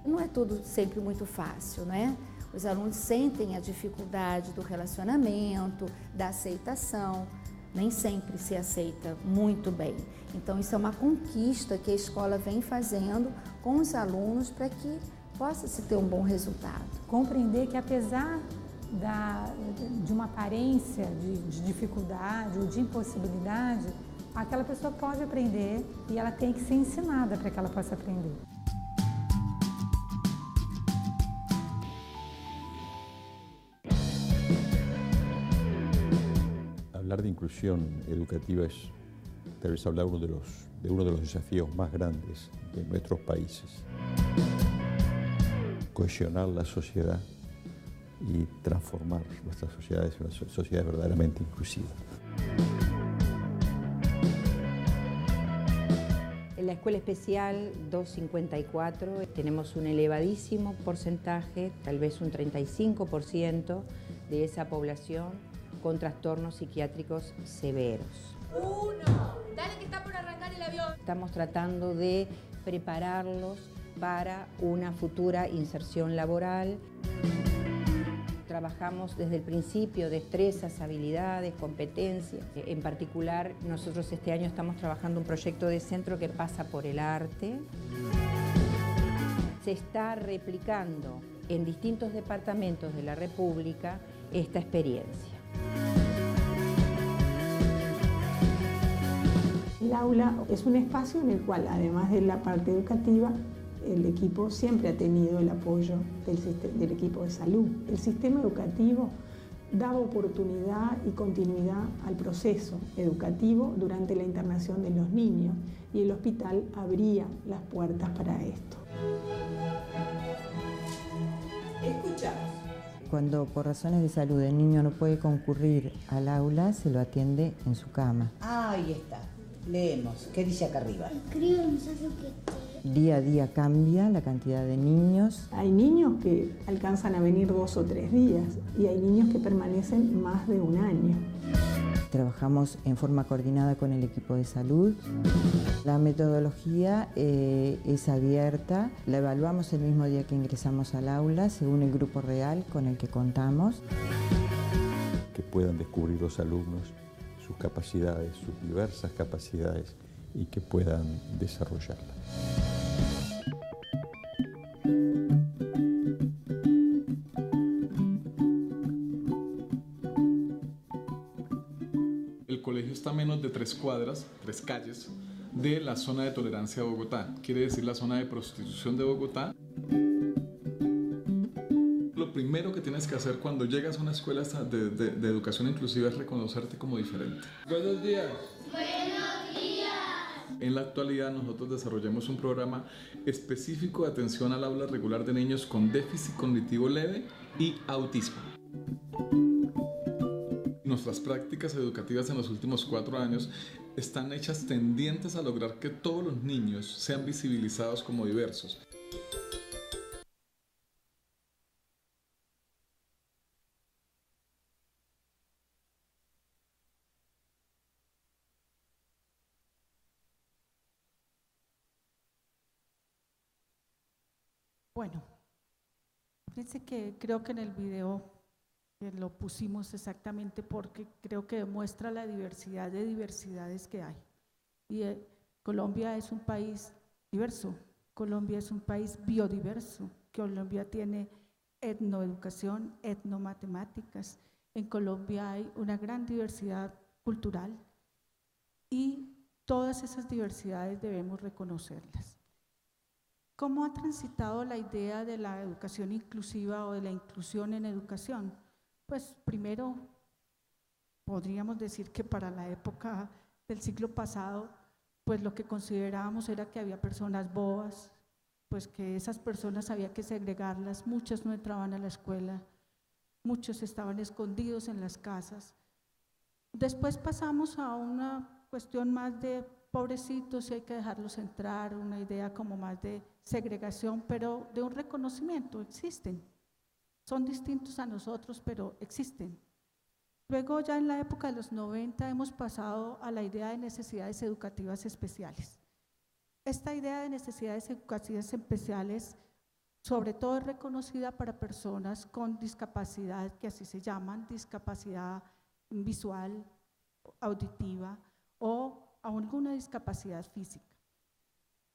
[SPEAKER 23] Não é tudo sempre muito fácil, né? Os alunos sentem a dificuldade do relacionamento, da aceitação. Nem sempre se aceita muito bem. Então, isso é uma conquista que a escola vem fazendo com os alunos para que possa se ter um bom resultado.
[SPEAKER 13] Compreender que apesar de uma aparência de dificuldade ou de impossibilidade, aquela pessoa pode aprender e ela tem que ser ensinada para que ela possa aprender.
[SPEAKER 24] Hablar de inclusión educativa es tal vez hablar de uno de los desafíos más grandes de nuestros países. Cohesionar la sociedad y transformar nuestras sociedades en una sociedad verdaderamente inclusiva.
[SPEAKER 25] En la Escuela Especial 254 tenemos un elevadísimo porcentaje, tal vez un 35% de esa población con trastornos psiquiátricos severos.
[SPEAKER 26] ¡Dale que está por arrancar el avión!
[SPEAKER 25] Estamos tratando de prepararlos para una futura inserción laboral. Trabajamos desde el principio destrezas, habilidades, competencias. En particular, nosotros este año estamos trabajando un proyecto de centro que pasa por el arte. Se está replicando en distintos departamentos de la República esta experiencia.
[SPEAKER 17] El aula es un espacio en el cual, además de la parte educativa, el equipo siempre ha tenido el apoyo del equipo de salud. El sistema educativo daba oportunidad y continuidad al proceso educativo durante la internación de los niños y el hospital abría las puertas para esto.
[SPEAKER 27] Escuchamos. Cuando por razones de salud el niño no puede concurrir al aula, se lo atiende en su cama.
[SPEAKER 28] Ahí está. Leemos. ¿Qué dice acá arriba?
[SPEAKER 27] Día a día cambia la cantidad de niños.
[SPEAKER 17] Hay niños que alcanzan a venir 2 o 3 días y hay niños que permanecen más de un año.
[SPEAKER 27] Trabajamos en forma coordinada con el equipo de salud. La metodología es abierta, la evaluamos el mismo día que ingresamos al aula, según el grupo real con el que contamos.
[SPEAKER 24] Que puedan descubrir los alumnos sus capacidades, sus diversas capacidades, y que puedan desarrollarlas.
[SPEAKER 1] El colegio está a menos de 3 cuadras, 3 calles, de la zona de tolerancia de Bogotá, quiere decir la zona de prostitución de Bogotá. Lo primero que tienes que hacer cuando llegas a una escuela de educación inclusiva es reconocerte como diferente. Buenos días. Buenos días. En la actualidad nosotros desarrollamos un programa específico de atención al aula regular de niños con déficit cognitivo leve y autismo. Nuestras prácticas educativas en los últimos 4 años están hechas tendientes a lograr que todos los niños sean visibilizados como diversos.
[SPEAKER 11] Bueno, fíjense que creo que en el video lo pusimos exactamente porque creo que demuestra la diversidad de diversidades que hay. Y Colombia es un país diverso, Colombia es un país biodiverso, Colombia tiene etnoeducación, etnomatemáticas, en Colombia hay una gran diversidad cultural y todas esas diversidades debemos reconocerlas. ¿Cómo ha transitado la idea de la educación inclusiva o de la inclusión en educación? Pues primero, podríamos decir que para la época del siglo pasado, pues lo que considerábamos era que había personas bobas, pues que esas personas había que segregarlas, muchas no entraban a la escuela, muchos estaban escondidos en las casas. Después pasamos a una cuestión más de pobrecitos y hay que dejarlos entrar, una idea como más de segregación, pero de un reconocimiento, existen. Son distintos a nosotros, pero existen. Luego ya en la época de los 90 hemos pasado a la idea de necesidades educativas especiales. Esta idea de necesidades educativas especiales sobre todo es reconocida para personas con discapacidad, que así se llaman, discapacidad visual, auditiva o alguna discapacidad física.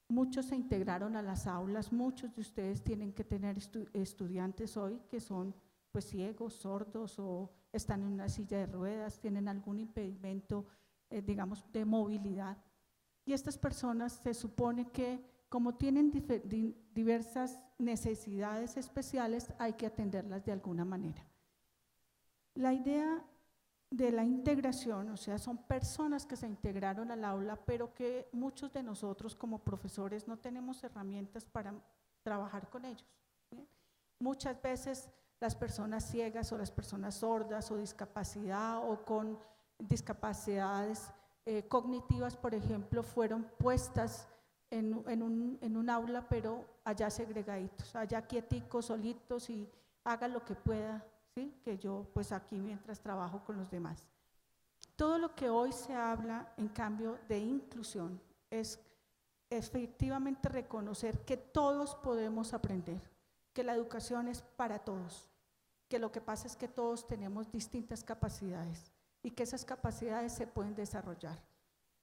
[SPEAKER 11] Muchos se integraron a las aulas, muchos de ustedes tienen que tener estudiantes hoy que son pues ciegos, sordos o están en una silla de ruedas, tienen algún impedimento, digamos, de movilidad. Y estas personas se supone que como tienen diversas necesidades especiales, hay que atenderlas de alguna manera. La idea de la integración, o sea, son personas que se integraron al aula, pero que muchos de nosotros como profesores no tenemos herramientas para trabajar con ellos. ¿Bien? Muchas veces las personas ciegas o las personas sordas o discapacidad o con discapacidades cognitivas, por ejemplo, fueron puestas en un aula, pero allá segregaditos, allá quieticos, solitos y haga lo que pueda. ¿Sí? Que yo pues aquí mientras trabajo con los demás. Todo lo que hoy se habla en cambio de inclusión es efectivamente reconocer que todos podemos aprender, que la educación es para todos, que lo que pasa es que todos tenemos distintas capacidades y que esas capacidades se pueden desarrollar,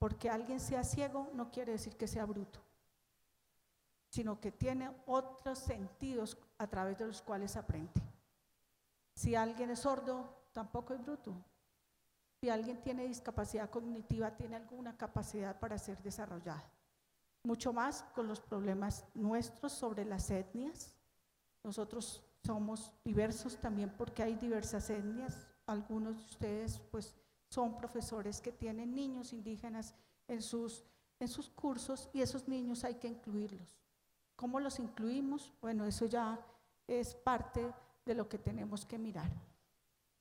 [SPEAKER 11] porque alguien sea ciego no quiere decir que sea bruto, sino que tiene otros sentidos a través de los cuales aprende. Si alguien es sordo, tampoco es bruto. Si alguien tiene discapacidad cognitiva, tiene alguna capacidad para ser desarrollada. Mucho más con los problemas nuestros sobre las etnias. Nosotros somos diversos también porque hay diversas etnias. Algunos de ustedes pues son profesores que tienen niños indígenas en sus cursos y esos niños hay que incluirlos. ¿Cómo los incluimos? Bueno, eso ya es parte de lo que tenemos que mirar.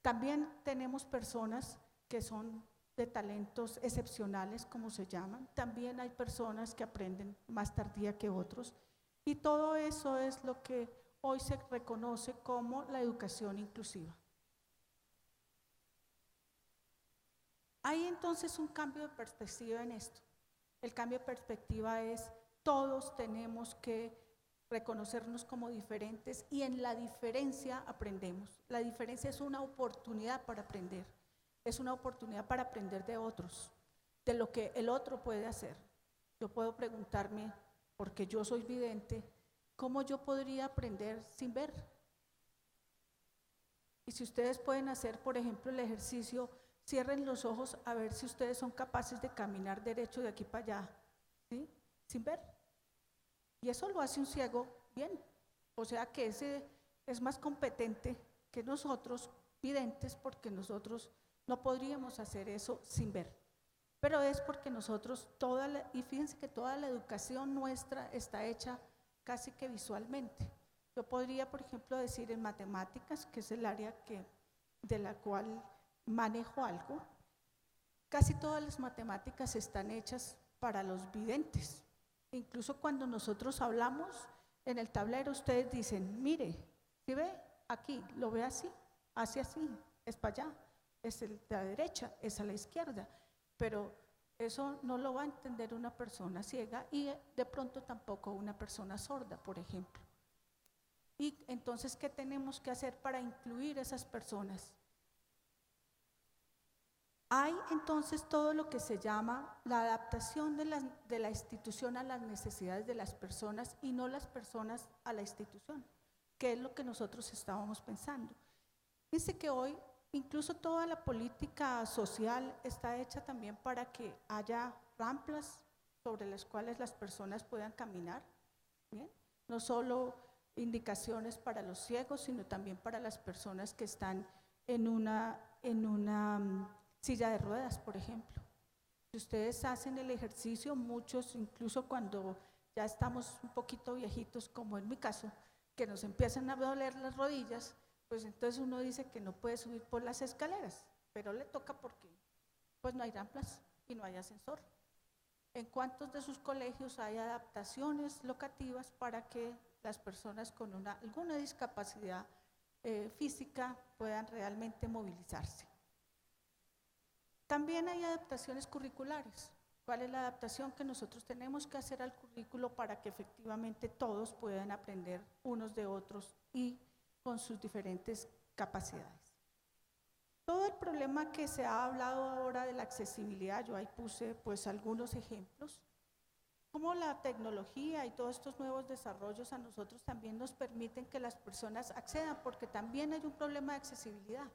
[SPEAKER 11] También tenemos personas que son de talentos excepcionales, como se llaman. También hay personas que aprenden más tardía que otros. Y todo eso es lo que hoy se reconoce como la educación inclusiva. Hay entonces un cambio de perspectiva en esto. El cambio de perspectiva es todos tenemos que reconocernos como diferentes y en la diferencia aprendemos. La diferencia es una oportunidad para aprender, es una oportunidad para aprender de otros, de lo que el otro puede hacer. Yo puedo preguntarme, porque yo soy vidente, ¿cómo yo podría aprender sin ver? Y si ustedes pueden hacer, por ejemplo, el ejercicio, cierren los ojos a ver si ustedes son capaces de caminar derecho de aquí para allá, ¿sí? Sin ver. Y eso lo hace un ciego bien. O sea que ese es más competente que nosotros, videntes, porque nosotros no podríamos hacer eso sin ver. Pero es porque nosotros, y fíjense que toda la educación nuestra está hecha casi que visualmente. Yo podría, por ejemplo, decir en matemáticas, que es el área de la cual manejo algo, casi todas las matemáticas están hechas para los videntes. Incluso cuando nosotros hablamos en el tablero, ustedes dicen, mire, ¿sí ve? Aquí, lo ve así, hace así, es para allá, es de la derecha, es a la izquierda. Pero eso no lo va a entender una persona ciega y de pronto tampoco una persona sorda, por ejemplo. Y entonces, ¿qué tenemos que hacer para incluir a esas personas? Hay entonces todo lo que se llama la adaptación de la institución a las necesidades de las personas y no las personas a la institución, que es lo que nosotros estábamos pensando. Fíjense que hoy incluso toda la política social está hecha también para que haya rampas sobre las cuales las personas puedan caminar, ¿bien? No solo indicaciones para los ciegos, sino también para las personas que están en una silla de ruedas, por ejemplo. Si ustedes hacen el ejercicio, muchos, incluso cuando ya estamos un poquito viejitos, como en mi caso, que nos empiezan a doler las rodillas, pues entonces uno dice que no puede subir por las escaleras, pero le toca porque pues no hay rampas y no hay ascensor. ¿En cuántos de sus colegios hay adaptaciones locativas para que las personas con alguna discapacidad física puedan realmente movilizarse? También hay adaptaciones curriculares. ¿Cuál es la adaptación que nosotros tenemos que hacer al currículo para que efectivamente todos puedan aprender unos de otros y con sus diferentes capacidades? Todo el problema que se ha hablado ahora de la accesibilidad, yo ahí puse pues algunos ejemplos, cómo la tecnología y todos estos nuevos desarrollos a nosotros también nos permiten que las personas accedan, porque también hay un problema de accesibilidad.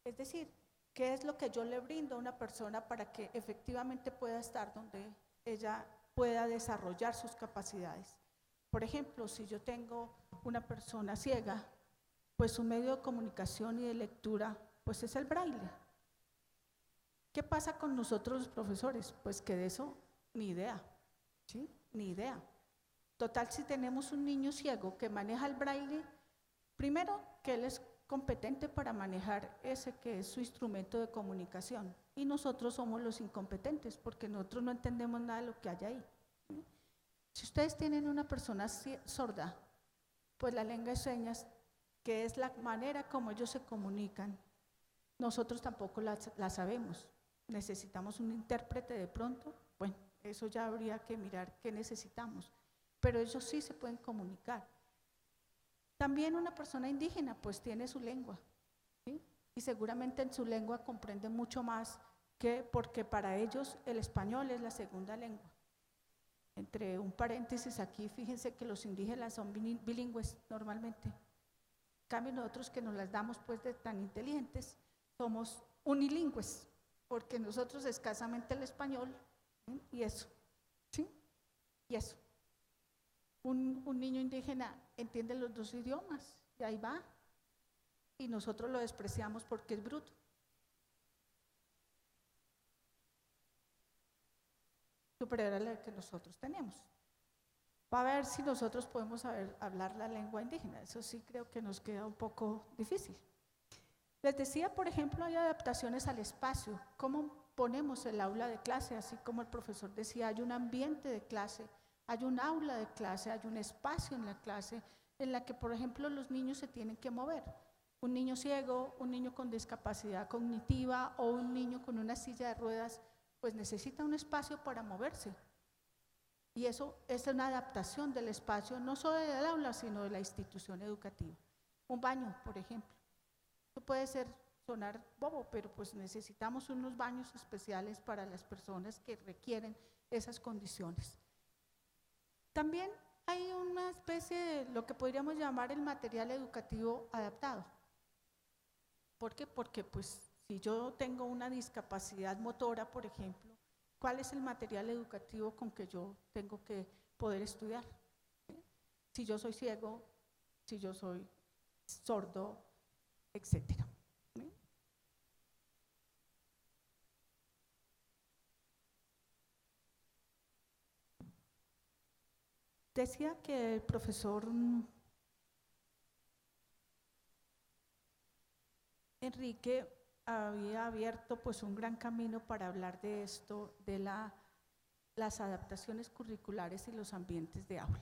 [SPEAKER 11] Es decir, ¿qué es lo que yo le brindo a una persona para que efectivamente pueda estar donde ella pueda desarrollar sus capacidades? Por ejemplo, si yo tengo una persona ciega, pues su medio de comunicación y de lectura pues es el braille. ¿Qué pasa con nosotros los profesores? Pues que de eso ni idea, ¿sí? Ni idea. Total, si tenemos un niño ciego que maneja el braille, primero que él es competente para manejar ese que es su instrumento de comunicación y nosotros somos los incompetentes porque nosotros no entendemos nada de lo que hay ahí. Si ustedes tienen una persona sorda, pues la lengua de señas, que es la manera como ellos se comunican, nosotros tampoco la sabemos. Necesitamos un intérprete de pronto, bueno, eso ya habría que mirar qué necesitamos, pero ellos sí se pueden comunicar. También una persona indígena pues tiene su lengua, ¿sí? Y seguramente en su lengua comprende mucho más porque para ellos el español es la segunda lengua. Entre un paréntesis aquí, fíjense que los indígenas son bilingües normalmente. En cambio nosotros que nos las damos pues de tan inteligentes, somos unilingües, porque nosotros escasamente el español, ¿sí? Y eso, ¿sí? Y eso. Un niño indígena entiende los dos idiomas y ahí va, y nosotros lo despreciamos porque es bruto. Superior a la que nosotros tenemos. Va a ver si nosotros podemos hablar la lengua indígena, eso sí creo que nos queda un poco difícil. Les decía, por ejemplo, hay adaptaciones al espacio, cómo ponemos el aula de clase, así como el profesor decía, hay un ambiente de clase, hay un aula de clase, hay un espacio en la clase en la que, por ejemplo, los niños se tienen que mover. Un niño ciego, un niño con discapacidad cognitiva o un niño con una silla de ruedas, pues necesita un espacio para moverse. Y eso es una adaptación del espacio, no solo del aula, sino de la institución educativa. Un baño, por ejemplo. Esto puede sonar bobo, pero pues necesitamos unos baños especiales para las personas que requieren esas condiciones. También hay una especie de lo que podríamos llamar el material educativo adaptado. ¿Por qué? Porque pues si yo tengo una discapacidad motora, por ejemplo, ¿cuál es el material educativo con que yo tengo que poder estudiar? Si yo soy ciego, si yo soy sordo, etcétera. Decía que el profesor Enrique había abierto pues un gran camino para hablar de esto, de las adaptaciones curriculares y los ambientes de aula.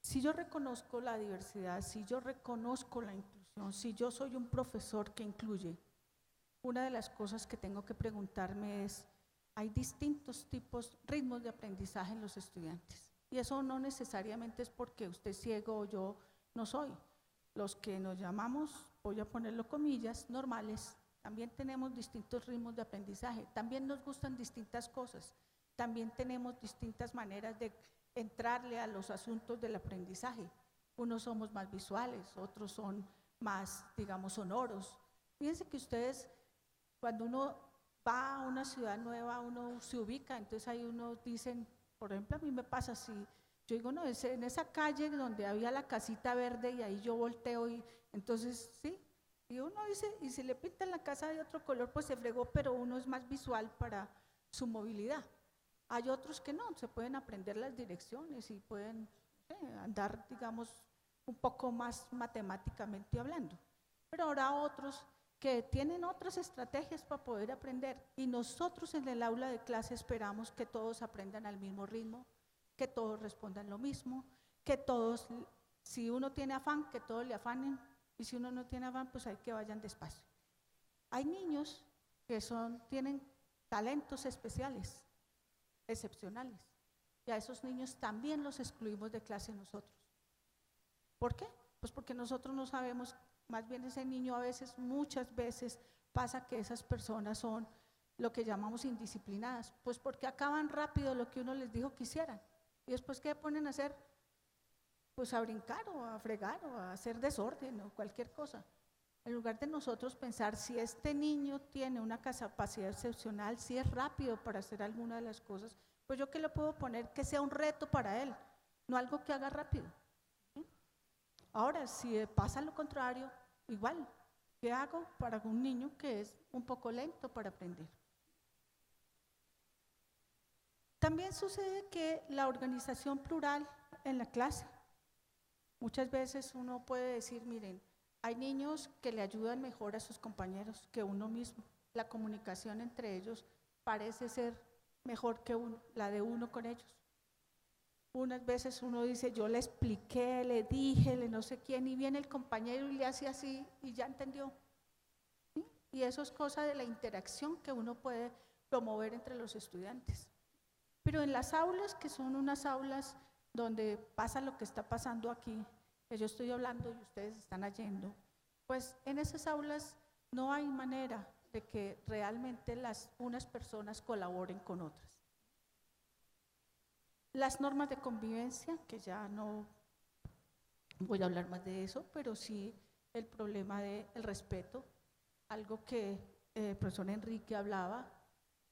[SPEAKER 11] Si yo reconozco la diversidad, si yo reconozco la inclusión, si yo soy un profesor que incluye, una de las cosas que tengo que preguntarme es, hay distintos tipos, ritmos de aprendizaje en los estudiantes. Y eso no necesariamente es porque usted es ciego o yo no soy. Los que nos llamamos, voy a ponerlo comillas, normales, también tenemos distintos ritmos de aprendizaje, también nos gustan distintas cosas, también tenemos distintas maneras de entrarle a los asuntos del aprendizaje. Unos somos más visuales, otros son más, digamos, sonoros. Fíjense que ustedes, cuando uno va a una ciudad nueva, uno se ubica, entonces ahí uno dicen, por ejemplo, a mí me pasa así, yo digo, no, es en esa calle donde había la casita verde y ahí yo volteo y entonces, sí, y uno dice, y si le pintan la casa de otro color, pues se fregó, pero uno es más visual para su movilidad. Hay otros que no, se pueden aprender las direcciones y pueden andar, digamos, un poco más matemáticamente hablando. Pero habrá otros que tienen otras estrategias para poder aprender y nosotros en el aula de clase esperamos que todos aprendan al mismo ritmo, que todos respondan lo mismo, que todos, si uno tiene afán, que todos le afanen y si uno no tiene afán, pues hay que vayan despacio. Hay niños que tienen talentos especiales, excepcionales, y a esos niños también los excluimos de clase nosotros. ¿Por qué? Pues porque nosotros no sabemos, más bien ese niño a veces, muchas veces pasa que esas personas son lo que llamamos indisciplinadas, pues porque acaban rápido lo que uno les dijo que hicieran, y después ¿qué ponen a hacer? Pues a brincar o a fregar o a hacer desorden o cualquier cosa. En lugar de nosotros pensar si este niño tiene una capacidad excepcional, si es rápido para hacer alguna de las cosas, pues yo que le puedo poner que sea un reto para él, no algo que haga rápido. Ahora, si pasa lo contrario, igual, ¿qué hago para un niño que es un poco lento para aprender? También sucede que la organización plural en la clase, muchas veces uno puede decir, miren, hay niños que le ayudan mejor a sus compañeros que uno mismo. La comunicación entre ellos parece ser mejor que la de uno con ellos. Unas veces uno dice, yo le expliqué, le dije, le no sé quién, y viene el compañero y le hace así y ya entendió. ¿Sí? Y eso es cosa de la interacción que uno puede promover entre los estudiantes. Pero en las aulas, que son unas aulas donde pasa lo que está pasando aquí, que yo estoy hablando y ustedes están oyendo, pues en esas aulas no hay manera de que realmente unas personas colaboren con otras. Las normas de convivencia, que ya no voy a hablar más de eso, pero sí el problema del respeto, algo que el profesor Enrique hablaba,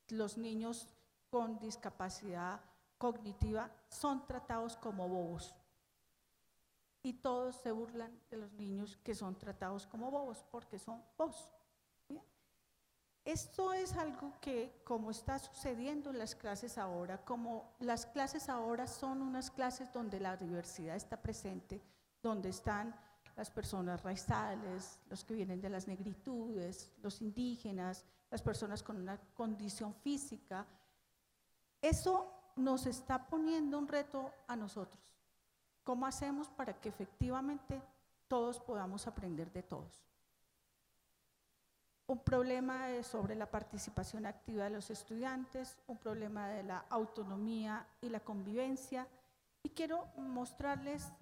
[SPEAKER 11] los niños con discapacidad cognitiva son tratados como bobos. Y todos se burlan de los niños que son tratados como bobos, porque son bobos. ¿Bien? Esto es algo que, como está sucediendo en las clases ahora, como las clases ahora son unas clases donde la diversidad está presente, donde están las personas raizales, los que vienen de las negritudes, los indígenas, las personas con una condición física, eso nos está poniendo un reto a nosotros. ¿Cómo hacemos para que efectivamente todos podamos aprender de todos. Un problema es sobre la participación activa de los estudiantes, un problema de la autonomía y la convivencia. Y quiero mostrarles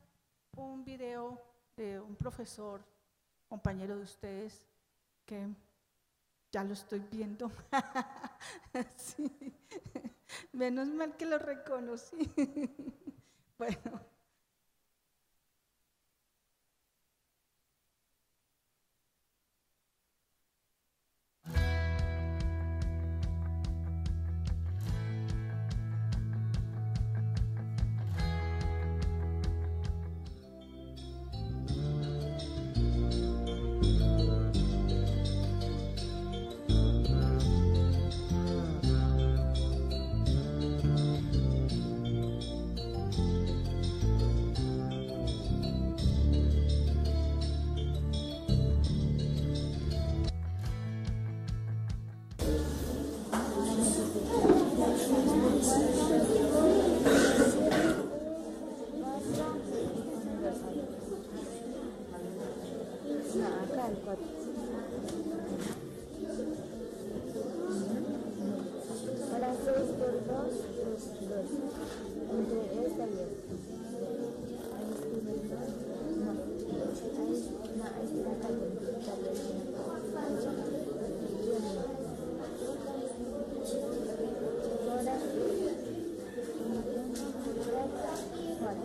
[SPEAKER 11] un video de un profesor, compañero de ustedes, que ya lo estoy viendo. Sí. Menos mal que lo reconocí. Bueno.
[SPEAKER 12] Ahora 6 por 2 es 2. Entre esta y esta. Ahí estuve 2. No. Ahí está caliente. Ahora 4.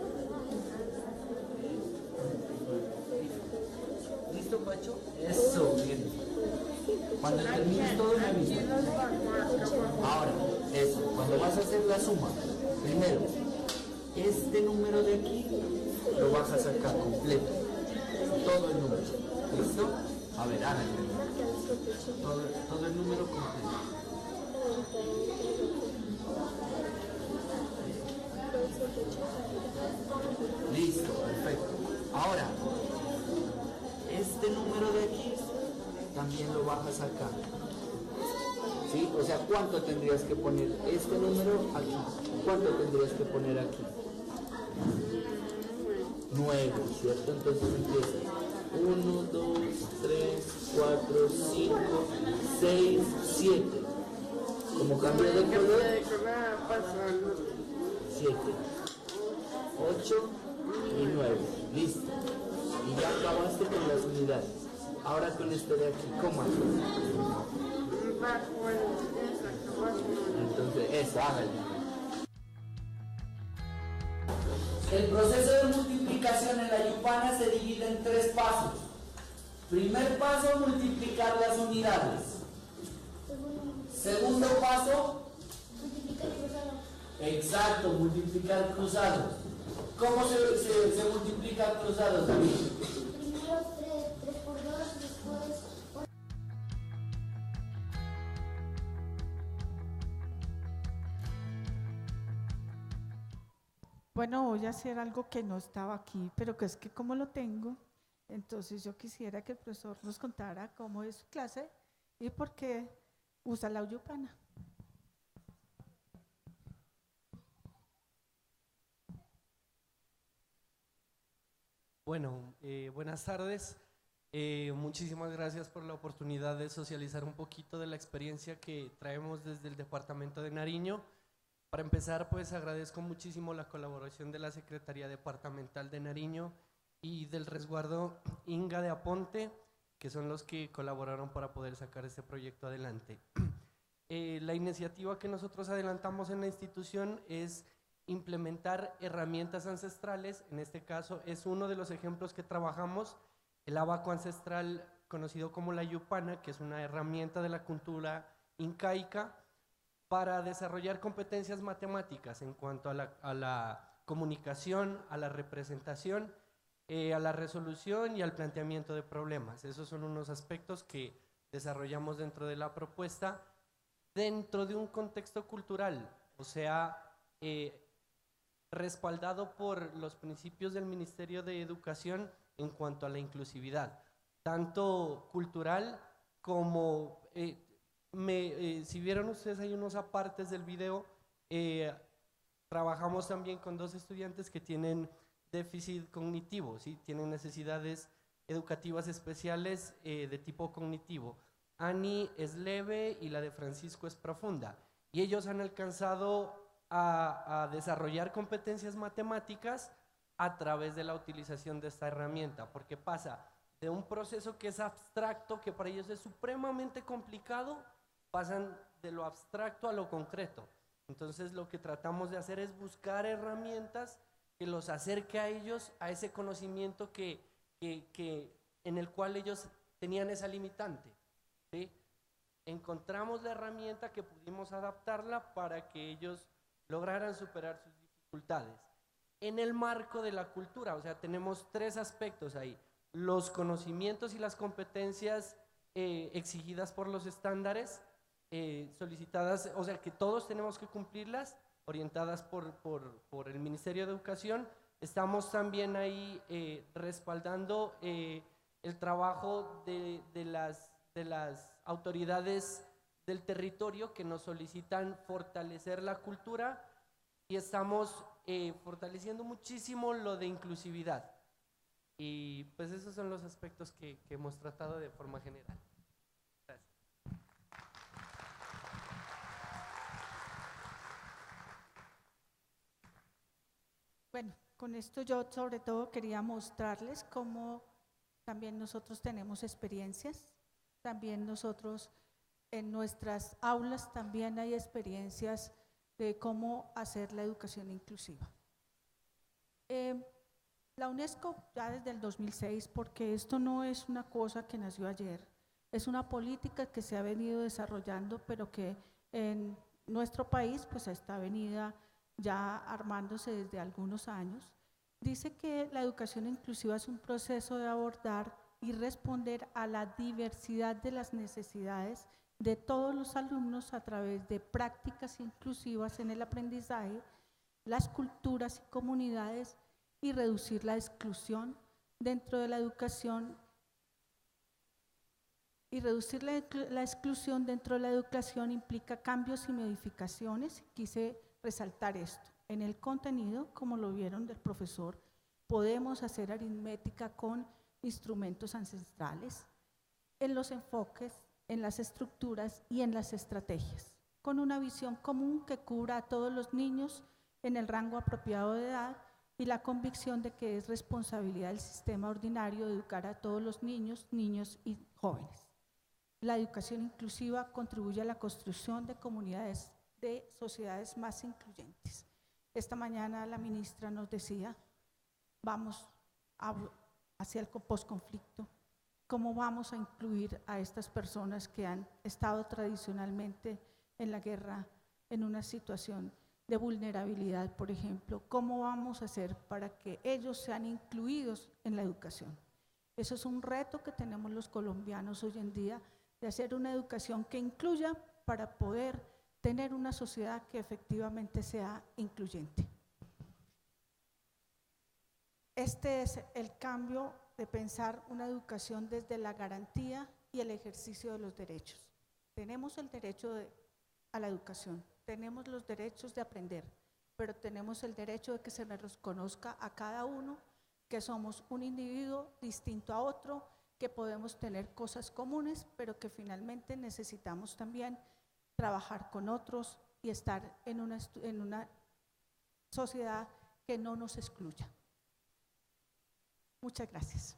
[SPEAKER 2] ¿Listo, Pacho? Eso, bien. Cuando termines todo, me avisas. Ahora, eso, cuando vas a hacer la suma, primero, este número de aquí lo vas a sacar completo. Todo el número. ¿Listo? A ver, háganlo. Todo el número completo. Listo, perfecto. Ahora, este número de aquí también lo vas a sacar. ¿Sí? O sea, ¿cuánto tendrías que poner este número aquí? ¿Cuánto tendrías que poner aquí? 9, ¿cierto? Entonces empieza 1, 2, 3, 4, 5, 6, 7. Como cambio de color, 7, 8 y 9. Listo. Y ya acabaste con las unidades. Ahora con este de aquí, ¿cómo haces? Entonces, eso, hágalo. El proceso de multiplicación en la Yupana se divide en 3 pasos. Primer paso, multiplicar las unidades. Segundo paso,
[SPEAKER 12] multiplicar cruzado.
[SPEAKER 2] Exacto, multiplicar cruzados. ¿Cómo se multiplica cruzados, David?
[SPEAKER 12] Primero 3 por 2, después...
[SPEAKER 11] Bueno, voy a hacer algo que no estaba aquí, pero que es que como lo tengo, entonces yo quisiera que el profesor nos contara cómo es su clase y por qué usa la Yupana.
[SPEAKER 3] Bueno, buenas tardes. Muchísimas gracias por la oportunidad de socializar un poquito de la experiencia que traemos desde el Departamento de Nariño. Para empezar, pues agradezco muchísimo la colaboración de la Secretaría Departamental de Nariño y del resguardo Inga de Aponte, que son los que colaboraron para poder sacar este proyecto adelante. La iniciativa que nosotros adelantamos en la institución es implementar herramientas ancestrales. En este caso es uno de los ejemplos que trabajamos, el abaco ancestral conocido como la Yupana, que es una herramienta de la cultura incaica para desarrollar competencias matemáticas en cuanto a la comunicación, a la representación, a la resolución y al planteamiento de problemas. Esos son unos aspectos que desarrollamos dentro de la propuesta dentro de un contexto cultural, o sea, respaldado por los principios del Ministerio de Educación en cuanto a la inclusividad, tanto cultural como, si vieron ustedes hay unos apartes del video, trabajamos también con 2 estudiantes que tienen déficit cognitivo, ¿sí? Tienen necesidades educativas especiales de tipo cognitivo. Ani es leve y la de Francisco es profunda. Y ellos han alcanzado a desarrollar competencias matemáticas a través de la utilización de esta herramienta, porque pasa de un proceso que es abstracto, que para ellos es supremamente complicado, pasan de lo abstracto a lo concreto. Entonces lo que tratamos de hacer es buscar herramientas que los acerque a ellos a ese conocimiento en el cual ellos tenían esa limitante, ¿sí? Encontramos la herramienta que pudimos adaptarla para que ellos lograran superar sus dificultades. En el marco de la cultura, o sea, tenemos 3 aspectos ahí: los conocimientos y las competencias exigidas por los estándares, solicitadas, o sea, que todos tenemos que cumplirlas, orientadas por el Ministerio de Educación. Estamos también ahí respaldando el trabajo de las autoridades del territorio que nos solicitan fortalecer la cultura, y estamos fortaleciendo muchísimo lo de inclusividad. Y pues esos son los aspectos que hemos tratado de forma general. Gracias.
[SPEAKER 11] Bueno, con esto yo sobre todo quería mostrarles cómo también nosotros tenemos experiencias, también nosotros en nuestras aulas también hay experiencias de cómo hacer la educación inclusiva. La UNESCO ya desde el 2006, porque esto no es una cosa que nació ayer, es una política que se ha venido desarrollando, pero que en nuestro país pues está venida ya armándose desde algunos años. Dice que la educación inclusiva es un proceso de abordar y responder a la diversidad de las necesidades de todos los alumnos a través de prácticas inclusivas en el aprendizaje, las culturas y comunidades, y reducir la exclusión dentro de la educación. Y reducir la exclusión dentro de la educación implica cambios y modificaciones. Quise resaltar esto. En el contenido, como lo vieron del profesor, podemos hacer aritmética con instrumentos ancestrales, en los enfoques, en las estructuras y en las estrategias, con una visión común que cubra a todos los niños en el rango apropiado de edad, y la convicción de que es responsabilidad del sistema ordinario educar a todos los niños y jóvenes. La educación inclusiva contribuye a la construcción de comunidades, de sociedades más incluyentes. Esta mañana la ministra nos decía, vamos hacia el posconflicto, cómo vamos a incluir a estas personas que han estado tradicionalmente en la guerra, en una situación de vulnerabilidad, por ejemplo, cómo vamos a hacer para que ellos sean incluidos en la educación. Eso es un reto que tenemos los colombianos hoy en día, de hacer una educación que incluya para poder tener una sociedad que efectivamente sea incluyente. Este es el cambio de pensar una educación desde la garantía y el ejercicio de los derechos. Tenemos el derecho a la educación, tenemos los derechos de aprender, pero tenemos el derecho de que se nos reconozca a cada uno que somos un individuo distinto a otro, que podemos tener cosas comunes, pero que finalmente necesitamos también trabajar con otros y estar en una sociedad que no nos excluya. Muchas gracias.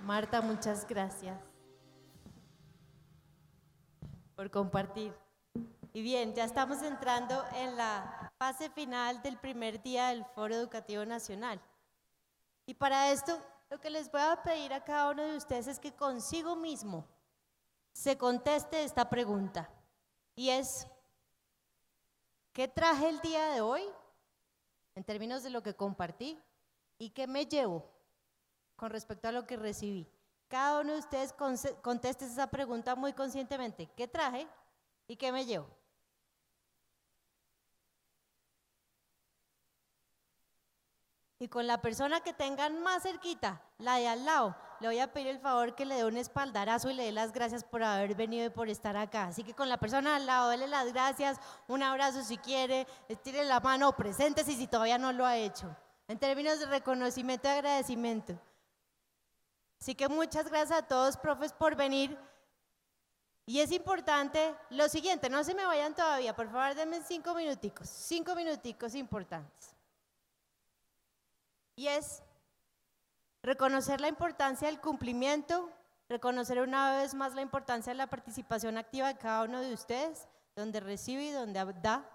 [SPEAKER 4] Marta, muchas gracias por compartir. Y bien, ya estamos entrando en la fase final del primer día del Foro Educativo Nacional. Y para esto, lo que les voy a pedir a cada uno de ustedes es que consigo mismo se conteste esta pregunta. Y es, ¿qué traje el día de hoy en términos de lo que compartí? ¿Y qué me llevo con respecto a lo que recibí? Cada uno de ustedes conteste esa pregunta muy conscientemente. ¿Qué traje y qué me llevo? Y con la persona que tengan más cerquita, la de al lado, le voy a pedir el favor que le dé un espaldarazo y le dé las gracias por haber venido y por estar acá. Así que con la persona al lado, déle las gracias, un abrazo si quiere, estire la mano, preséntese si todavía no lo ha hecho. En términos de reconocimiento y agradecimiento. Así que muchas gracias a todos, profes, por venir. Y es importante lo siguiente, no se me vayan todavía, por favor denme 5 minuticos importantes. Y es reconocer la importancia del cumplimiento, reconocer una vez más la importancia de la participación activa de cada uno de ustedes, donde recibe y donde da.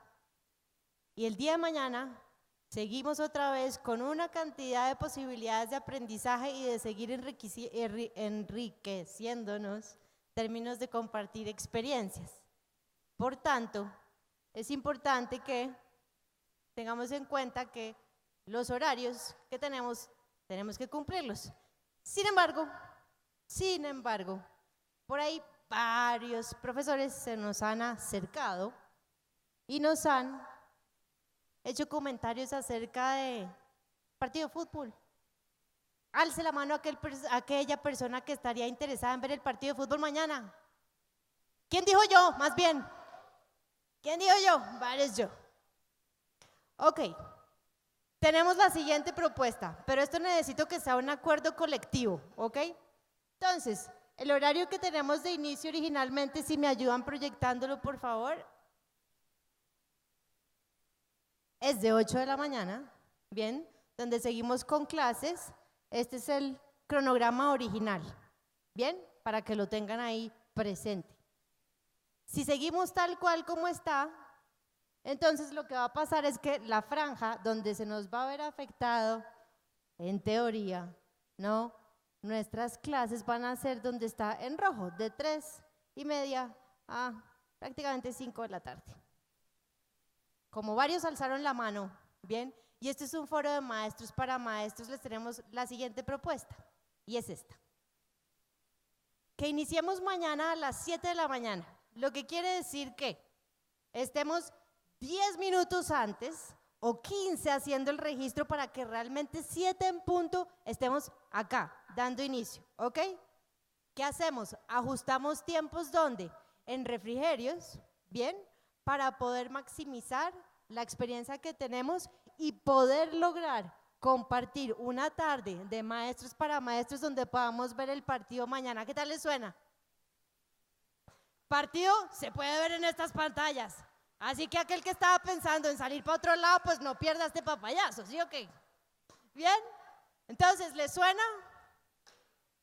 [SPEAKER 4] Y el día de mañana seguimos otra vez con una cantidad de posibilidades de aprendizaje y de seguir enriqueciéndonos en términos de compartir experiencias. Por tanto, es importante que tengamos en cuenta que los horarios que tenemos que cumplirlos. Sin embargo, por ahí varios profesores se nos han acercado y nos han hecho comentarios acerca de partido de fútbol. Alce la mano aquella persona que estaría interesada en ver el partido de fútbol mañana. ¿Quién dijo yo? Más bien. ¿Quién dijo yo? Varios yo. Ok. Tenemos la siguiente propuesta, pero esto necesito que sea un acuerdo colectivo, ¿ok? Entonces, el horario que tenemos de inicio originalmente, si me ayudan proyectándolo, por favor, es de 8 de la mañana, bien, donde seguimos con clases. Este es el cronograma original, bien, para que lo tengan ahí presente. Si seguimos tal cual como está, entonces lo que va a pasar es que la franja donde se nos va a ver afectado, en teoría, ¿no? Nuestras clases van a ser donde está en rojo, de 3:30 a prácticamente 5 de la tarde. Como varios alzaron la mano, bien, y este es un foro de maestros para maestros, les tenemos la siguiente propuesta, y es esta. Que iniciemos mañana a las 7 de la mañana, lo que quiere decir que estemos 10 minutos antes o 15 haciendo el registro para que realmente 7 en punto estemos acá, dando inicio, ¿ok? ¿Qué hacemos? Ajustamos tiempos ¿dónde? En refrigerios, ¿bien? Para poder maximizar la experiencia que tenemos y poder lograr compartir una tarde de maestros para maestros donde podamos ver el partido mañana. ¿Qué tal les suena? Partido se puede ver en estas pantallas. Así que aquel que estaba pensando en salir para otro lado, pues no pierda este papayazo, ¿sí o qué? ¿Bien? Entonces, ¿les suena?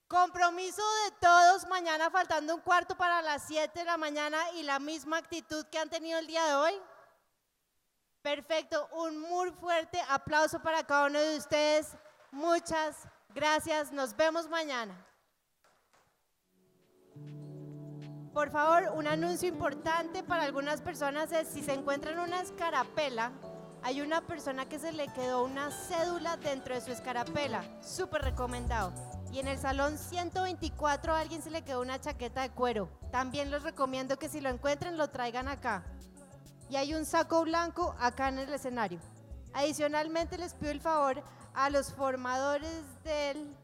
[SPEAKER 4] Compromiso de todos mañana faltando un cuarto para las 7 de la mañana y la misma actitud que han tenido el día de hoy. Perfecto, un muy fuerte aplauso para cada uno de ustedes. Muchas gracias, nos vemos mañana. Por favor, un anuncio importante para algunas personas es si se encuentran una escarapela, hay una persona que se le quedó una cédula dentro de su escarapela, súper recomendado. Y en el salón 124 a alguien se le quedó una chaqueta de cuero. También les recomiendo que si lo encuentren lo traigan acá. Y hay un saco blanco acá en el escenario. Adicionalmente les pido el favor a los formadores del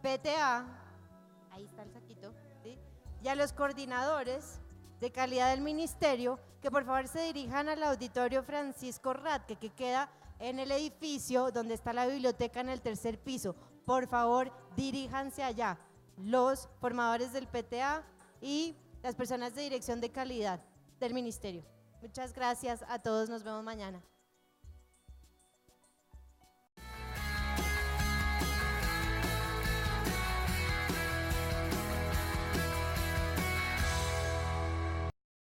[SPEAKER 4] PTA, ahí está el saquito, ¿sí? Y a los coordinadores de calidad del ministerio que por favor se dirijan al auditorio Francisco Radke que queda en el edificio donde está la biblioteca en el 3er piso. Por favor, diríjanse allá, los formadores del PTA y las personas de dirección de calidad del ministerio. Muchas gracias a todos, nos vemos mañana.